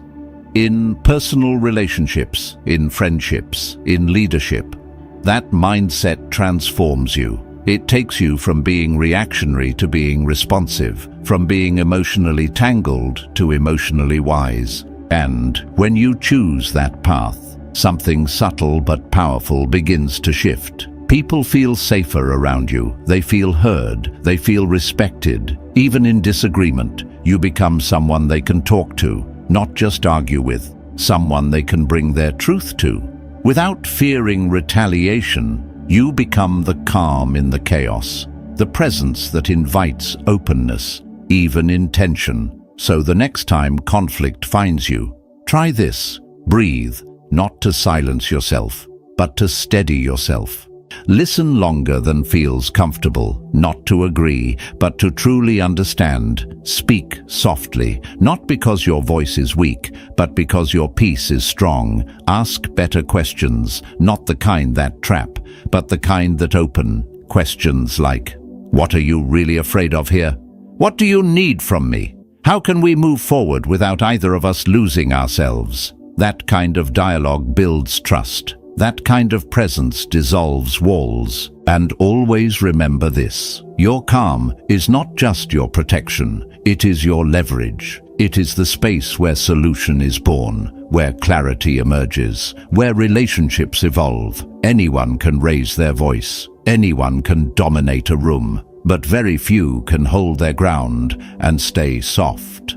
In personal relationships, in friendships, in leadership, that mindset transforms you. It takes you from being reactionary to being responsive, from being emotionally tangled to emotionally wise. And when you choose that path, something subtle but powerful begins to shift. People feel safer around you. They feel heard. They feel respected. Even in disagreement, you become someone they can talk to, not just argue with, someone they can bring their truth to. Without fearing retaliation, you become the calm in the chaos, the presence that invites openness, even in tension. So the next time conflict finds you, try this. Breathe, not to silence yourself, but to steady yourself. Listen longer than feels comfortable, not to agree, but to truly understand. Speak softly, not because your voice is weak, but because your peace is strong. Ask better questions, not the kind that trap, but the kind that open. Questions like, what are you really afraid of here? What do you need from me? How can we move forward without either of us losing ourselves? That kind of dialogue builds trust. That kind of presence dissolves walls. And always remember this. Your calm is not just your protection, it is your leverage. It is the space where solution is born, where clarity emerges, where relationships evolve. Anyone can raise their voice. Anyone can dominate a room, but very few can hold their ground and stay soft.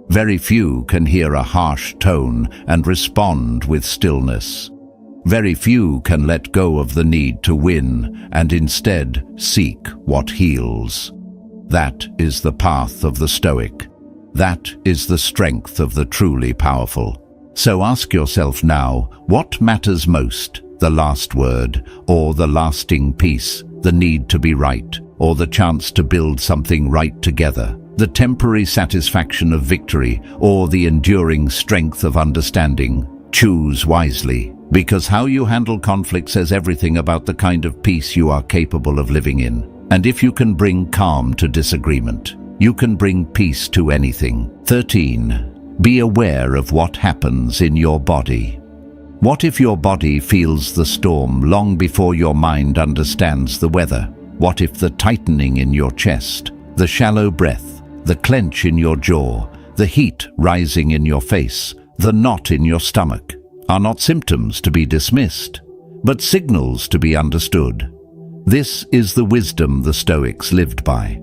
Very few can hear a harsh tone and respond with stillness. Very few can let go of the need to win and instead seek what heals. That is the path of the Stoic. That is the strength of the truly powerful. So ask yourself now, what matters most? The last word, or the lasting peace, the need to be right, or the chance to build something right together? The temporary satisfaction of victory, or the enduring strength of understanding? Choose wisely, because how you handle conflict says everything about the kind of peace you are capable of living in. And if you can bring calm to disagreement, you can bring peace to anything. 13. Be aware of what happens in your body. What if your body feels the storm long before your mind understands the weather? What if the tightening in your chest, the shallow breath, the clench in your jaw, the heat rising in your face, the knot in your stomach, are not symptoms to be dismissed, but signals to be understood? This is the wisdom the Stoics lived by,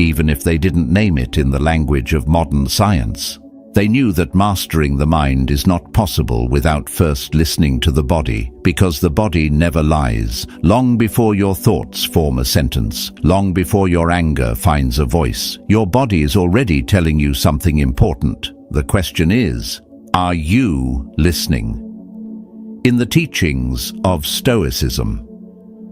even if they didn't name it in the language of modern science. They knew that mastering the mind is not possible without first listening to the body, because the body never lies. Long before your thoughts form a sentence, long before your anger finds a voice, your body is already telling you something important. The question is, are you listening? In the teachings of Stoicism,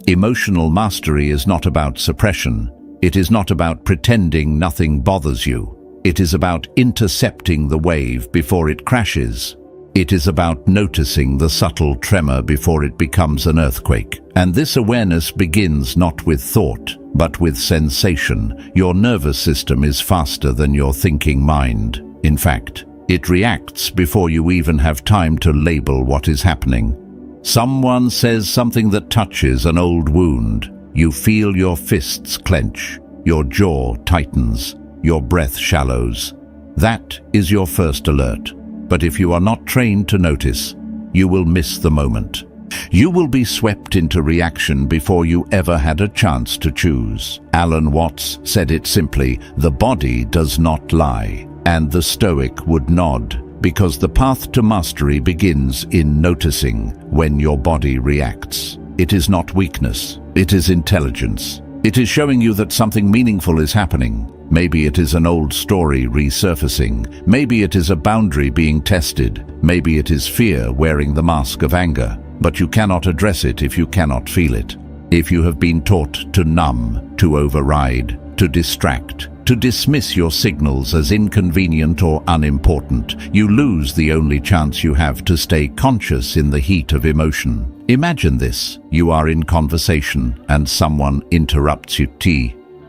emotional mastery is not about suppression. It is not about pretending nothing bothers you. It is about intercepting the wave before it crashes. It is about noticing the subtle tremor before it becomes an earthquake. And this awareness begins not with thought, but with sensation. Your nervous system is faster than your thinking mind. In fact, it reacts before you even have time to label what is happening. Someone says something that touches an old wound. You feel your fists clench, your jaw tightens, your breath shallows. That is your first alert. But if you are not trained to notice, you will miss the moment. You will be swept into reaction before you ever had a chance to choose. Alan Watts said it simply, the body does not lie. And the Stoic would nod, because the path to mastery begins in noticing when your body reacts. It is not weakness, it is intelligence. It is showing you that something meaningful is happening. Maybe it is an old story resurfacing. Maybe it is a boundary being tested. Maybe it is fear wearing the mask of anger. But you cannot address it if you cannot feel it. If you have been taught to numb, to override, to distract, to dismiss your signals as inconvenient or unimportant, you lose the only chance you have to stay conscious in the heat of emotion. Imagine this. You are in conversation and someone interrupts you.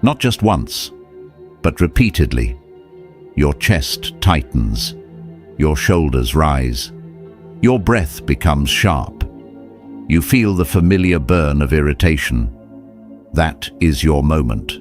Not just once, but repeatedly. Your chest tightens. Your shoulders rise. Your breath becomes sharp. You feel the familiar burn of irritation. That is your moment.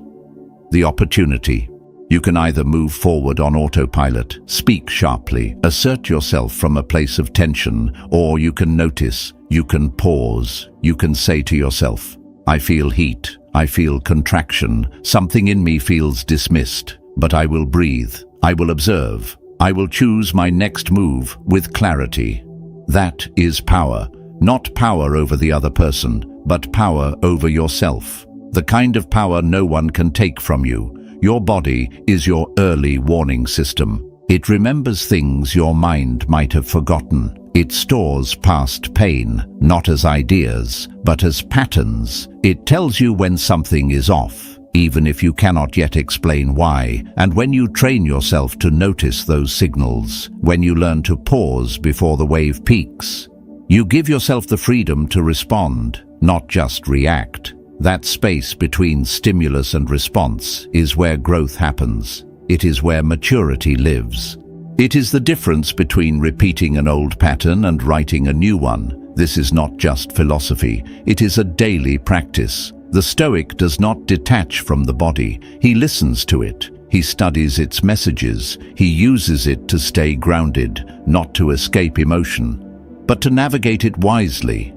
The opportunity. You can either move forward on autopilot, speak sharply, assert yourself from a place of tension, or you can notice, you can pause, you can say to yourself, I feel heat, I feel contraction, something in me feels dismissed, but I will breathe, I will observe, I will choose my next move with clarity. That is power, not power over the other person, but power over yourself. The kind of power no one can take from you. Your body is your early warning system. It remembers things your mind might have forgotten. It stores past pain, not as ideas, but as patterns. It tells you when something is off, even if you cannot yet explain why. And when you train yourself to notice those signals, when you learn to pause before the wave peaks, you give yourself the freedom to respond, not just react. That space between stimulus and response is where growth happens. It is where maturity lives. It is the difference between repeating an old pattern and writing a new one. This is not just philosophy, it is a daily practice. The Stoic does not detach from the body, he listens to it. He studies its messages. He uses it to stay grounded, not to escape emotion, but to navigate it wisely.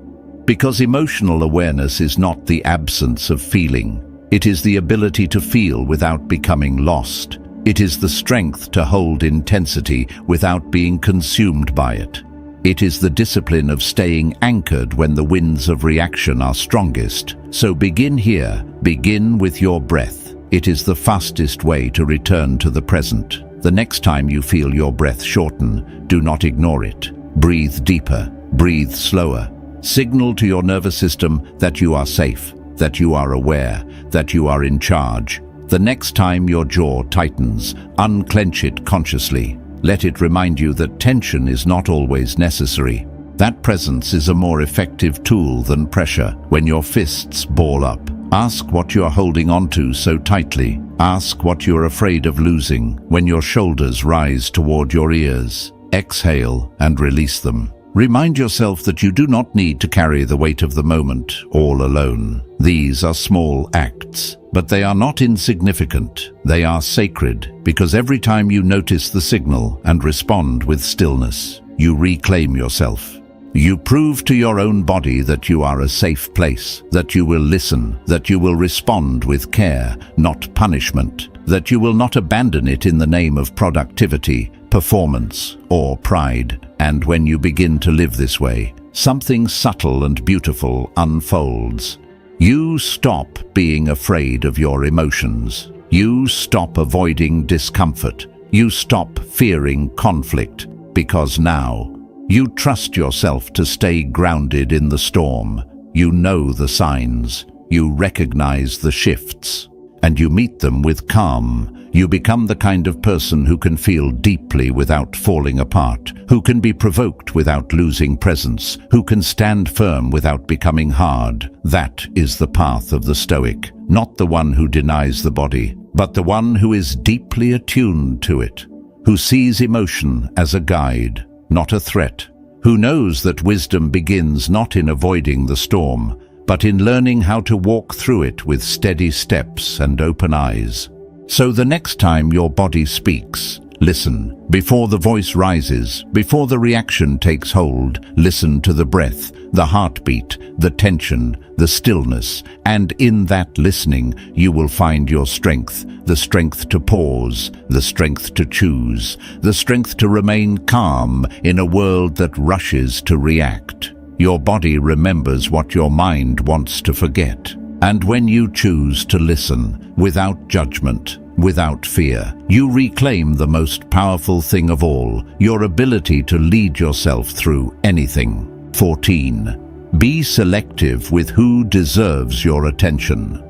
Because emotional awareness is not the absence of feeling. It is the ability to feel without becoming lost. It is the strength to hold intensity without being consumed by it. It is the discipline of staying anchored when the winds of reaction are strongest. So begin here. Begin with your breath. It is the fastest way to return to the present. The next time you feel your breath shorten, do not ignore it. Breathe deeper. Breathe slower. Signal to your nervous system that you are safe, that you are aware, that you are in charge. The next time your jaw tightens, unclench it consciously. Let it remind you that tension is not always necessary. That presence is a more effective tool than pressure. When your fists ball up, ask what you are holding onto so tightly. Ask what you are afraid of losing. When your shoulders rise toward your ears, exhale and release them. Remind yourself that you do not need to carry the weight of the moment all alone. These are small acts, but they are not insignificant. They are sacred, because every time you notice the signal and respond with stillness, you reclaim yourself. You prove to your own body that you are a safe place, that you will listen, that you will respond with care, not punishment, that you will not abandon it in the name of productivity, performance, or pride. And when you begin to live this way, something subtle and beautiful unfolds. You stop being afraid of your emotions. You stop avoiding discomfort. You stop fearing conflict, because now you trust yourself to stay grounded in the storm. You know the signs. You recognize the shifts, and you meet them with calm. You become the kind of person who can feel deeply without falling apart, who can be provoked without losing presence, who can stand firm without becoming hard. That is the path of the Stoic, not the one who denies the body, but the one who is deeply attuned to it, who sees emotion as a guide, not a threat, who knows that wisdom begins not in avoiding the storm, but in learning how to walk through it with steady steps and open eyes. So the next time your body speaks, listen. Before the voice rises, before the reaction takes hold, listen to the breath, the heartbeat, the tension, the stillness, and in that listening, you will find your strength, the strength to pause, the strength to choose, the strength to remain calm in a world that rushes to react. Your body remembers what your mind wants to forget. And when you choose to listen, without judgment, without fear, you reclaim the most powerful thing of all, your ability to lead yourself through anything. 14. Be selective with who deserves your attention.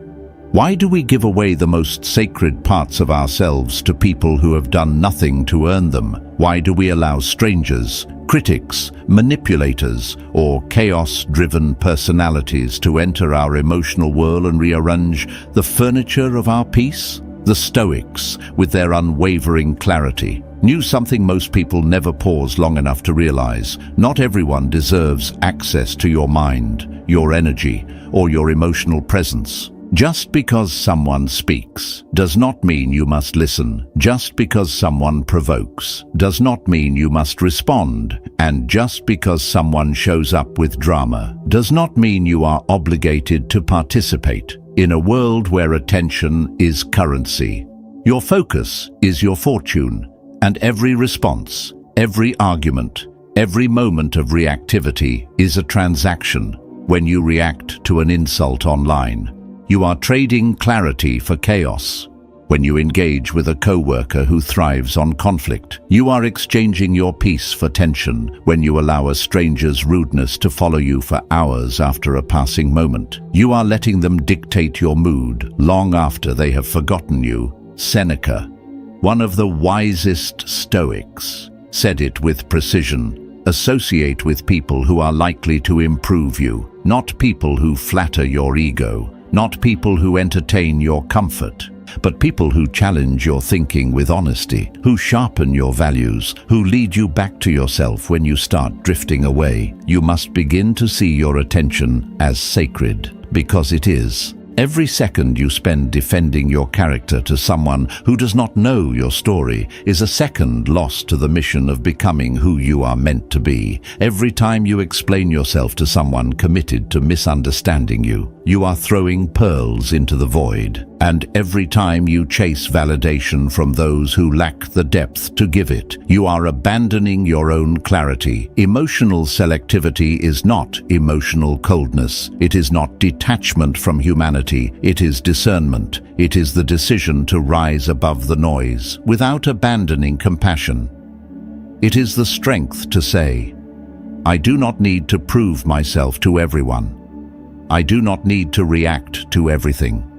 Why do we give away the most sacred parts of ourselves to people who have done nothing to earn them? Why do we allow strangers, critics, manipulators, or chaos-driven personalities to enter our emotional world and rearrange the furniture of our peace? The Stoics, with their unwavering clarity, knew something most people never pause long enough to realize. Not everyone deserves access to your mind, your energy, or your emotional presence. Just because someone speaks does not mean you must listen. Just because someone provokes does not mean you must respond. And just because someone shows up with drama does not mean you are obligated to participate. In a world where attention is currency, your focus is your fortune, and every response, every argument, every moment of reactivity is a transaction. When you react to an insult online, you are trading clarity for chaos. When you engage with a coworker who thrives on conflict, you are exchanging your peace for tension. When you allow a stranger's rudeness to follow you for hours after a passing moment, you are letting them dictate your mood long after they have forgotten you. Seneca, one of the wisest Stoics, said it with precision. Associate with people who are likely to improve you, not people who flatter your ego. Not people who entertain your comfort, but people who challenge your thinking with honesty, who sharpen your values, who lead you back to yourself when you start drifting away. You must begin to see your attention as sacred, because it is. Every second you spend defending your character to someone who does not know your story is a second lost to the mission of becoming who you are meant to be. Every time you explain yourself to someone committed to misunderstanding you, you are throwing pearls into the void. And every time you chase validation from those who lack the depth to give it, you are abandoning your own clarity. Emotional selectivity is not emotional coldness. It is not detachment from humanity. It is discernment. It is the decision to rise above the noise without abandoning compassion. It is the strength to say, I do not need to prove myself to everyone. I do not need to react to everything.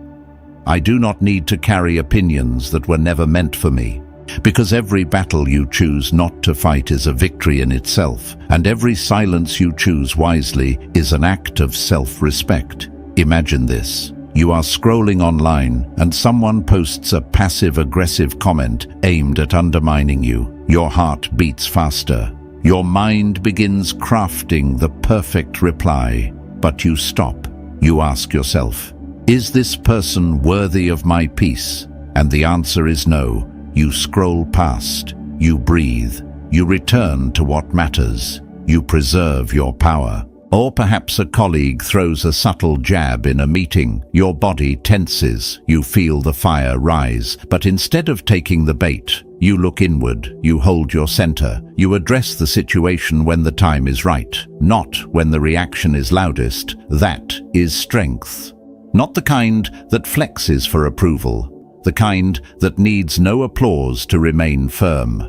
I do not need to carry opinions that were never meant for me, because every battle you choose not to fight is a victory in itself, and every silence you choose wisely is an act of self-respect. Imagine this. You are scrolling online and someone posts a passive-aggressive comment aimed at undermining you. Your heart beats faster. Your mind begins crafting the perfect reply, but you stop. You ask yourself, is this person worthy of my peace? And the answer is no. You scroll past. You breathe. You return to what matters. You preserve your power. Or perhaps a colleague throws a subtle jab in a meeting. Your body tenses. You feel the fire rise. But instead of taking the bait, you look inward. You hold your center. You address the situation when the time is right, not when the reaction is loudest. That is strength. Not the kind that flexes for approval, the kind that needs no applause to remain firm.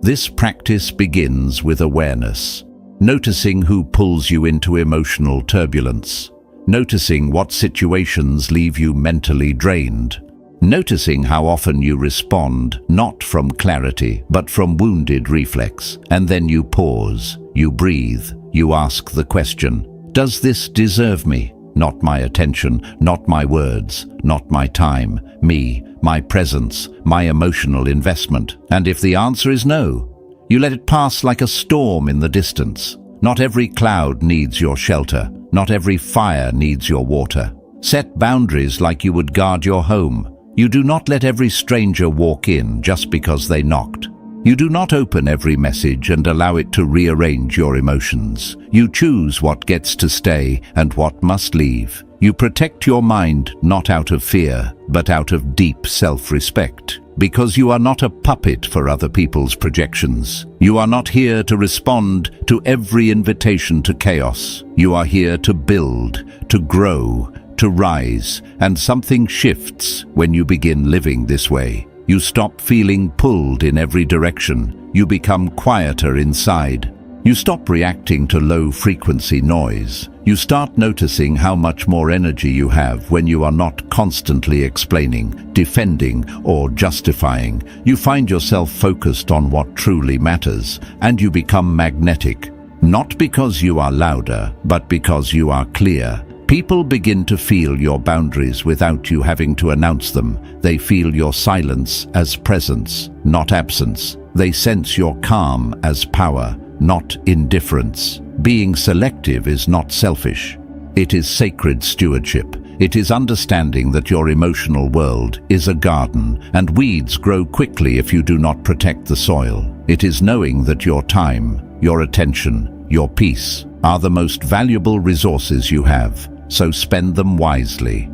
This practice begins with awareness, noticing who pulls you into emotional turbulence, noticing what situations leave you mentally drained, noticing how often you respond not from clarity but from wounded reflex, and then you pause, you breathe, you ask the question, does this deserve me? Not my attention, not my words, not my time, me, my presence, my emotional investment. And if the answer is no, you let it pass like a storm in the distance. Not every cloud needs your shelter. Not every fire needs your water. Set boundaries like you would guard your home. You do not let every stranger walk in just because they knocked. You do not open every message and allow it to rearrange your emotions. You choose what gets to stay and what must leave. You protect your mind not out of fear, but out of deep self-respect. Because you are not a puppet for other people's projections. You are not here to respond to every invitation to chaos. You are here to build, to grow, to rise, and something shifts when you begin living this way. You stop feeling pulled in every direction. You become quieter inside. You stop reacting to low-frequency noise. You start noticing how much more energy you have when you are not constantly explaining, defending, or justifying. You find yourself focused on what truly matters, and you become magnetic. Not because you are louder, but because you are clear. People begin to feel your boundaries without you having to announce them. They feel your silence as presence, not absence. They sense your calm as power, not indifference. Being selective is not selfish. It is sacred stewardship. It is understanding that your emotional world is a garden, and weeds grow quickly if you do not protect the soil. It is knowing that your time, your attention, your peace are the most valuable resources you have. So spend them wisely.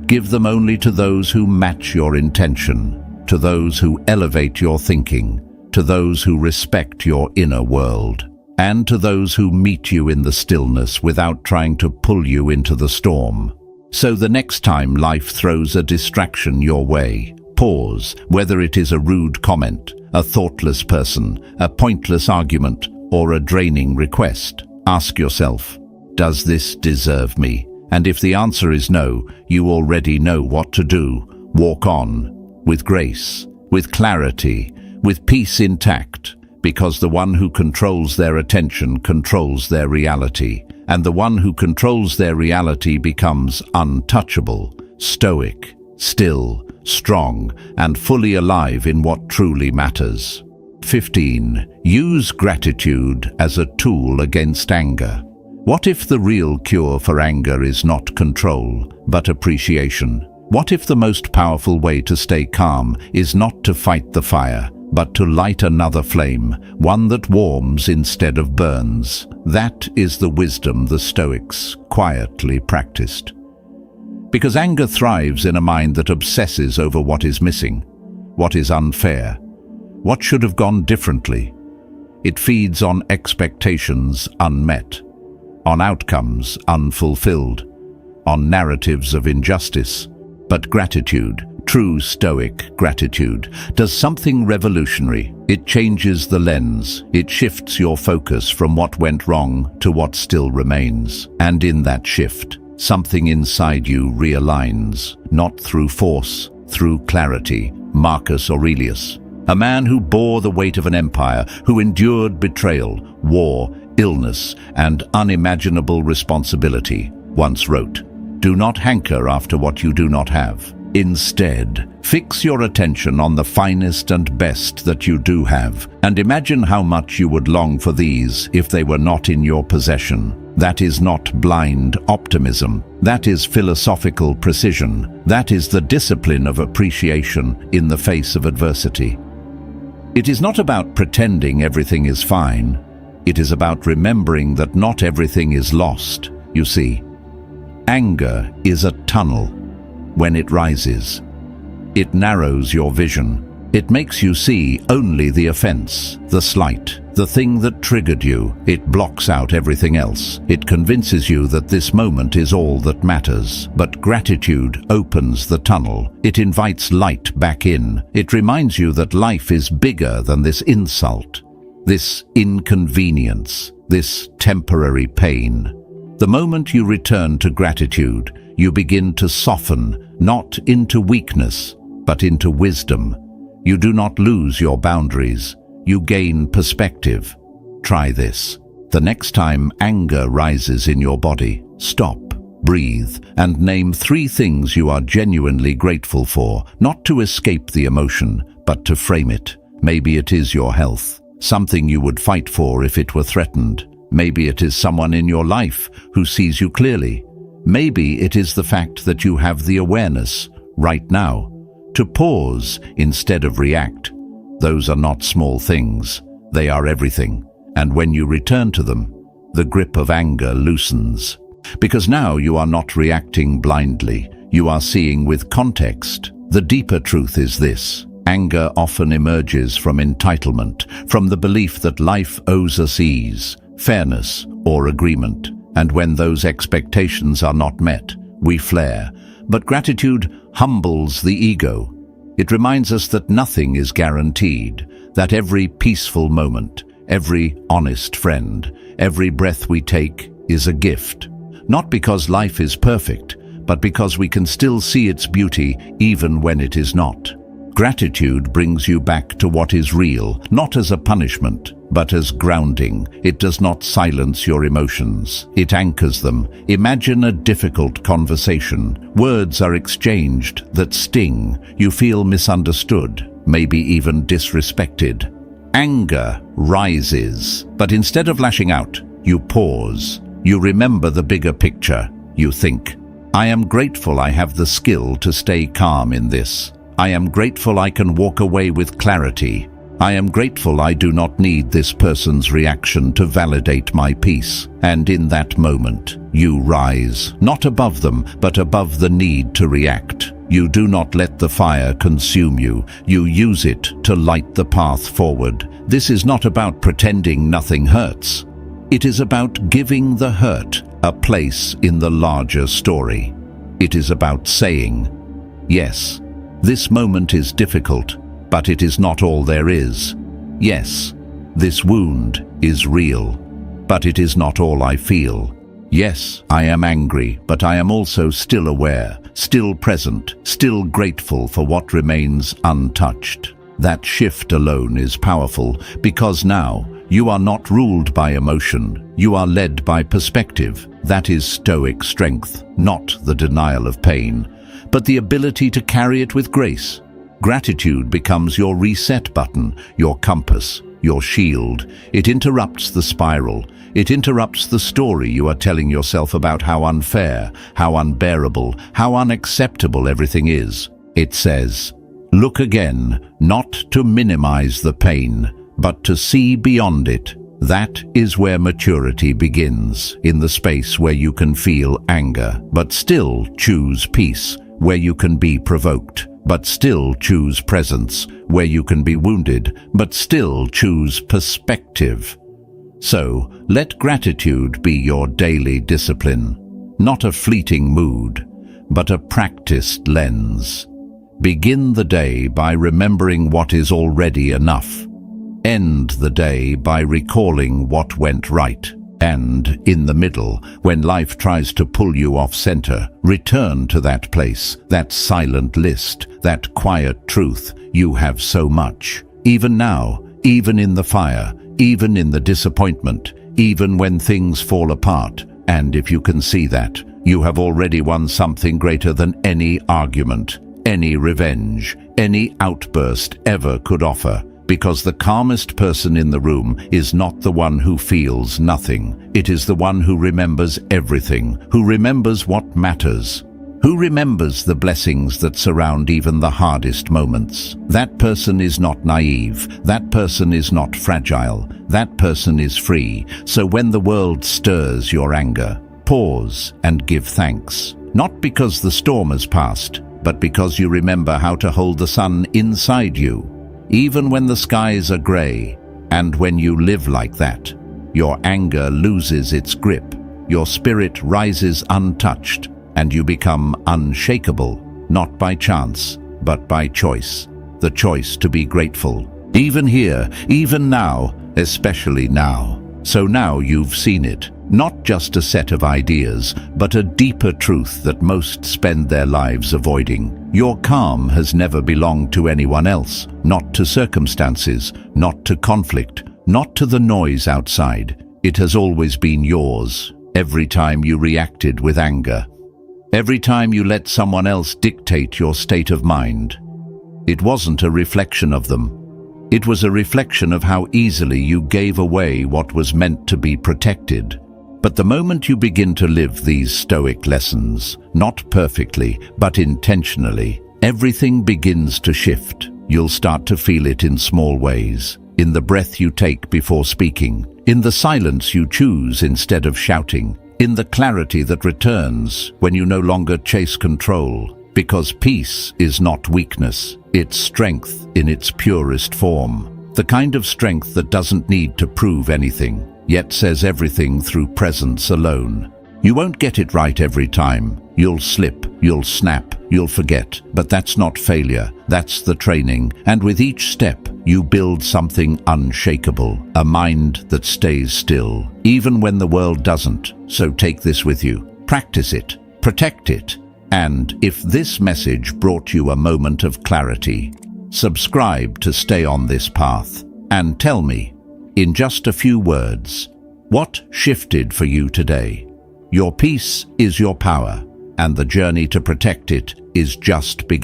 Give them only to those who match your intention, to those who elevate your thinking, to those who respect your inner world, and to those who meet you in the stillness without trying to pull you into the storm. So the next time life throws a distraction your way, pause, whether it is a rude comment, a thoughtless person, a pointless argument, or a draining request. Ask yourself, does this deserve me? And if the answer is no, you already know what to do. Walk on, with grace, with clarity, with peace intact, because the one who controls their attention controls their reality, and the one who controls their reality becomes untouchable, stoic, still, strong, and fully alive in what truly matters. 15. Use gratitude as a tool against anger. What if the real cure for anger is not control, but appreciation? What if the most powerful way to stay calm is not to fight the fire, but to light another flame, one that warms instead of burns? That is the wisdom the Stoics quietly practiced. Because anger thrives in a mind that obsesses over what is missing, what is unfair, what should have gone differently. It feeds on expectations unmet, on outcomes unfulfilled, on narratives of injustice. But gratitude, true Stoic gratitude, does something revolutionary. It changes the lens. It shifts your focus from what went wrong to what still remains. And in that shift, something inside you realigns, not through force, through clarity. Marcus Aurelius, a man who bore the weight of an empire, who endured betrayal, war, illness, and unimaginable responsibility, once wrote, "Do not hanker after what you do not have. Instead, fix your attention on the finest and best that you do have, and imagine how much you would long for these if they were not in your possession." That is not blind optimism. That is philosophical precision. That is the discipline of appreciation in the face of adversity. It is not about pretending everything is fine. It is about remembering that not everything is lost. You see, anger is a tunnel. When it rises, it narrows your vision. It makes you see only the offense, the slight, the thing that triggered you. It blocks out everything else. It convinces you that this moment is all that matters. But gratitude opens the tunnel. It invites light back in. It reminds you that life is bigger than this insult, this inconvenience, this temporary pain. The moment you return to gratitude, you begin to soften, not into weakness, but into wisdom. You do not lose your boundaries. You gain perspective. Try this. The next time anger rises in your body, stop, breathe, and name 3 things you are genuinely grateful for, not to escape the emotion, but to frame it. Maybe it is your health, something you would fight for if it were threatened. Maybe it is someone in your life who sees you clearly. Maybe it is the fact that you have the awareness, right now, to pause instead of react. Those are not small things. They are everything. And when you return to them, the grip of anger loosens. Because now you are not reacting blindly. You are seeing with context. The deeper truth is this. Anger often emerges from entitlement, from the belief that life owes us ease, fairness, or agreement. And when those expectations are not met, we flare. But gratitude humbles the ego. It reminds us that nothing is guaranteed, that every peaceful moment, every honest friend, every breath we take is a gift. Not because life is perfect, but because we can still see its beauty even when it is not. Gratitude brings you back to what is real, not as a punishment, but as grounding. It does not silence your emotions. It anchors them. Imagine a difficult conversation. Words are exchanged that sting. You feel misunderstood, maybe even disrespected. Anger rises, but instead of lashing out, you pause. You remember the bigger picture. You think, I am grateful I have the skill to stay calm in this. I am grateful I can walk away with clarity. I am grateful I do not need this person's reaction to validate my peace. And in that moment, you rise, not above them, but above the need to react. You do not let the fire consume you. You use it to light the path forward. This is not about pretending nothing hurts. It is about giving the hurt a place in the larger story. It is about saying, yes, this moment is difficult, but it is not all there is. Yes, this wound is real, but it is not all I feel. Yes, I am angry, but I am also still aware, still present, still grateful for what remains untouched. That shift alone is powerful, because now you are not ruled by emotion. You are led by perspective. That is Stoic strength, not the denial of pain, but the ability to carry it with grace. Gratitude becomes your reset button, your compass, your shield. It interrupts the spiral. It interrupts the story you are telling yourself about how unfair, how unbearable, how unacceptable everything is. It says, look again, not to minimize the pain, but to see beyond it. That is where maturity begins, in the space where you can feel anger, but still choose peace, where you can be provoked, but still choose presence, where you can be wounded, but still choose perspective. So, let gratitude be your daily discipline, not a fleeting mood, but a practiced lens. Begin the day by remembering what is already enough. End the day by recalling what went right. And, in the middle, when life tries to pull you off center, return to that place, that silent list, that quiet truth. You have so much. Even now, even in the fire, even in the disappointment, even when things fall apart. And if you can see that, you have already won something greater than any argument, any revenge, any outburst ever could offer. Because the calmest person in the room is not the one who feels nothing. It is the one who remembers everything, who remembers what matters, who remembers the blessings that surround even the hardest moments. That person is not naive. That person is not fragile. That person is free. So when the world stirs your anger, pause and give thanks. Not because the storm has passed, but because you remember how to hold the sun inside you. Even when the skies are grey, and when you live like that, your anger loses its grip, your spirit rises untouched, and you become unshakable, not by chance, but by choice. The choice to be grateful. Even here, even now, especially now. So now you've seen it. Not just a set of ideas, but a deeper truth that most spend their lives avoiding. Your calm has never belonged to anyone else, not to circumstances, not to conflict, not to the noise outside. It has always been yours, every time you reacted with anger, every time you let someone else dictate your state of mind. It wasn't a reflection of them. It was a reflection of how easily you gave away what was meant to be protected. But the moment you begin to live these Stoic lessons, not perfectly, but intentionally, everything begins to shift. You'll start to feel it in small ways, in the breath you take before speaking, in the silence you choose instead of shouting, in the clarity that returns when you no longer chase control. Because peace is not weakness, it's strength in its purest form. The kind of strength that doesn't need to prove anything, yet says everything through presence alone. You won't get it right every time. You'll slip, you'll snap, you'll forget. But that's not failure, that's the training. And with each step, you build something unshakable, a mind that stays still, even when the world doesn't. So take this with you. Practice it, protect it. And if this message brought you a moment of clarity, subscribe to stay on this path. And tell me, in just a few words, what shifted for you today? Your peace is your power, and the journey to protect it is just beginning.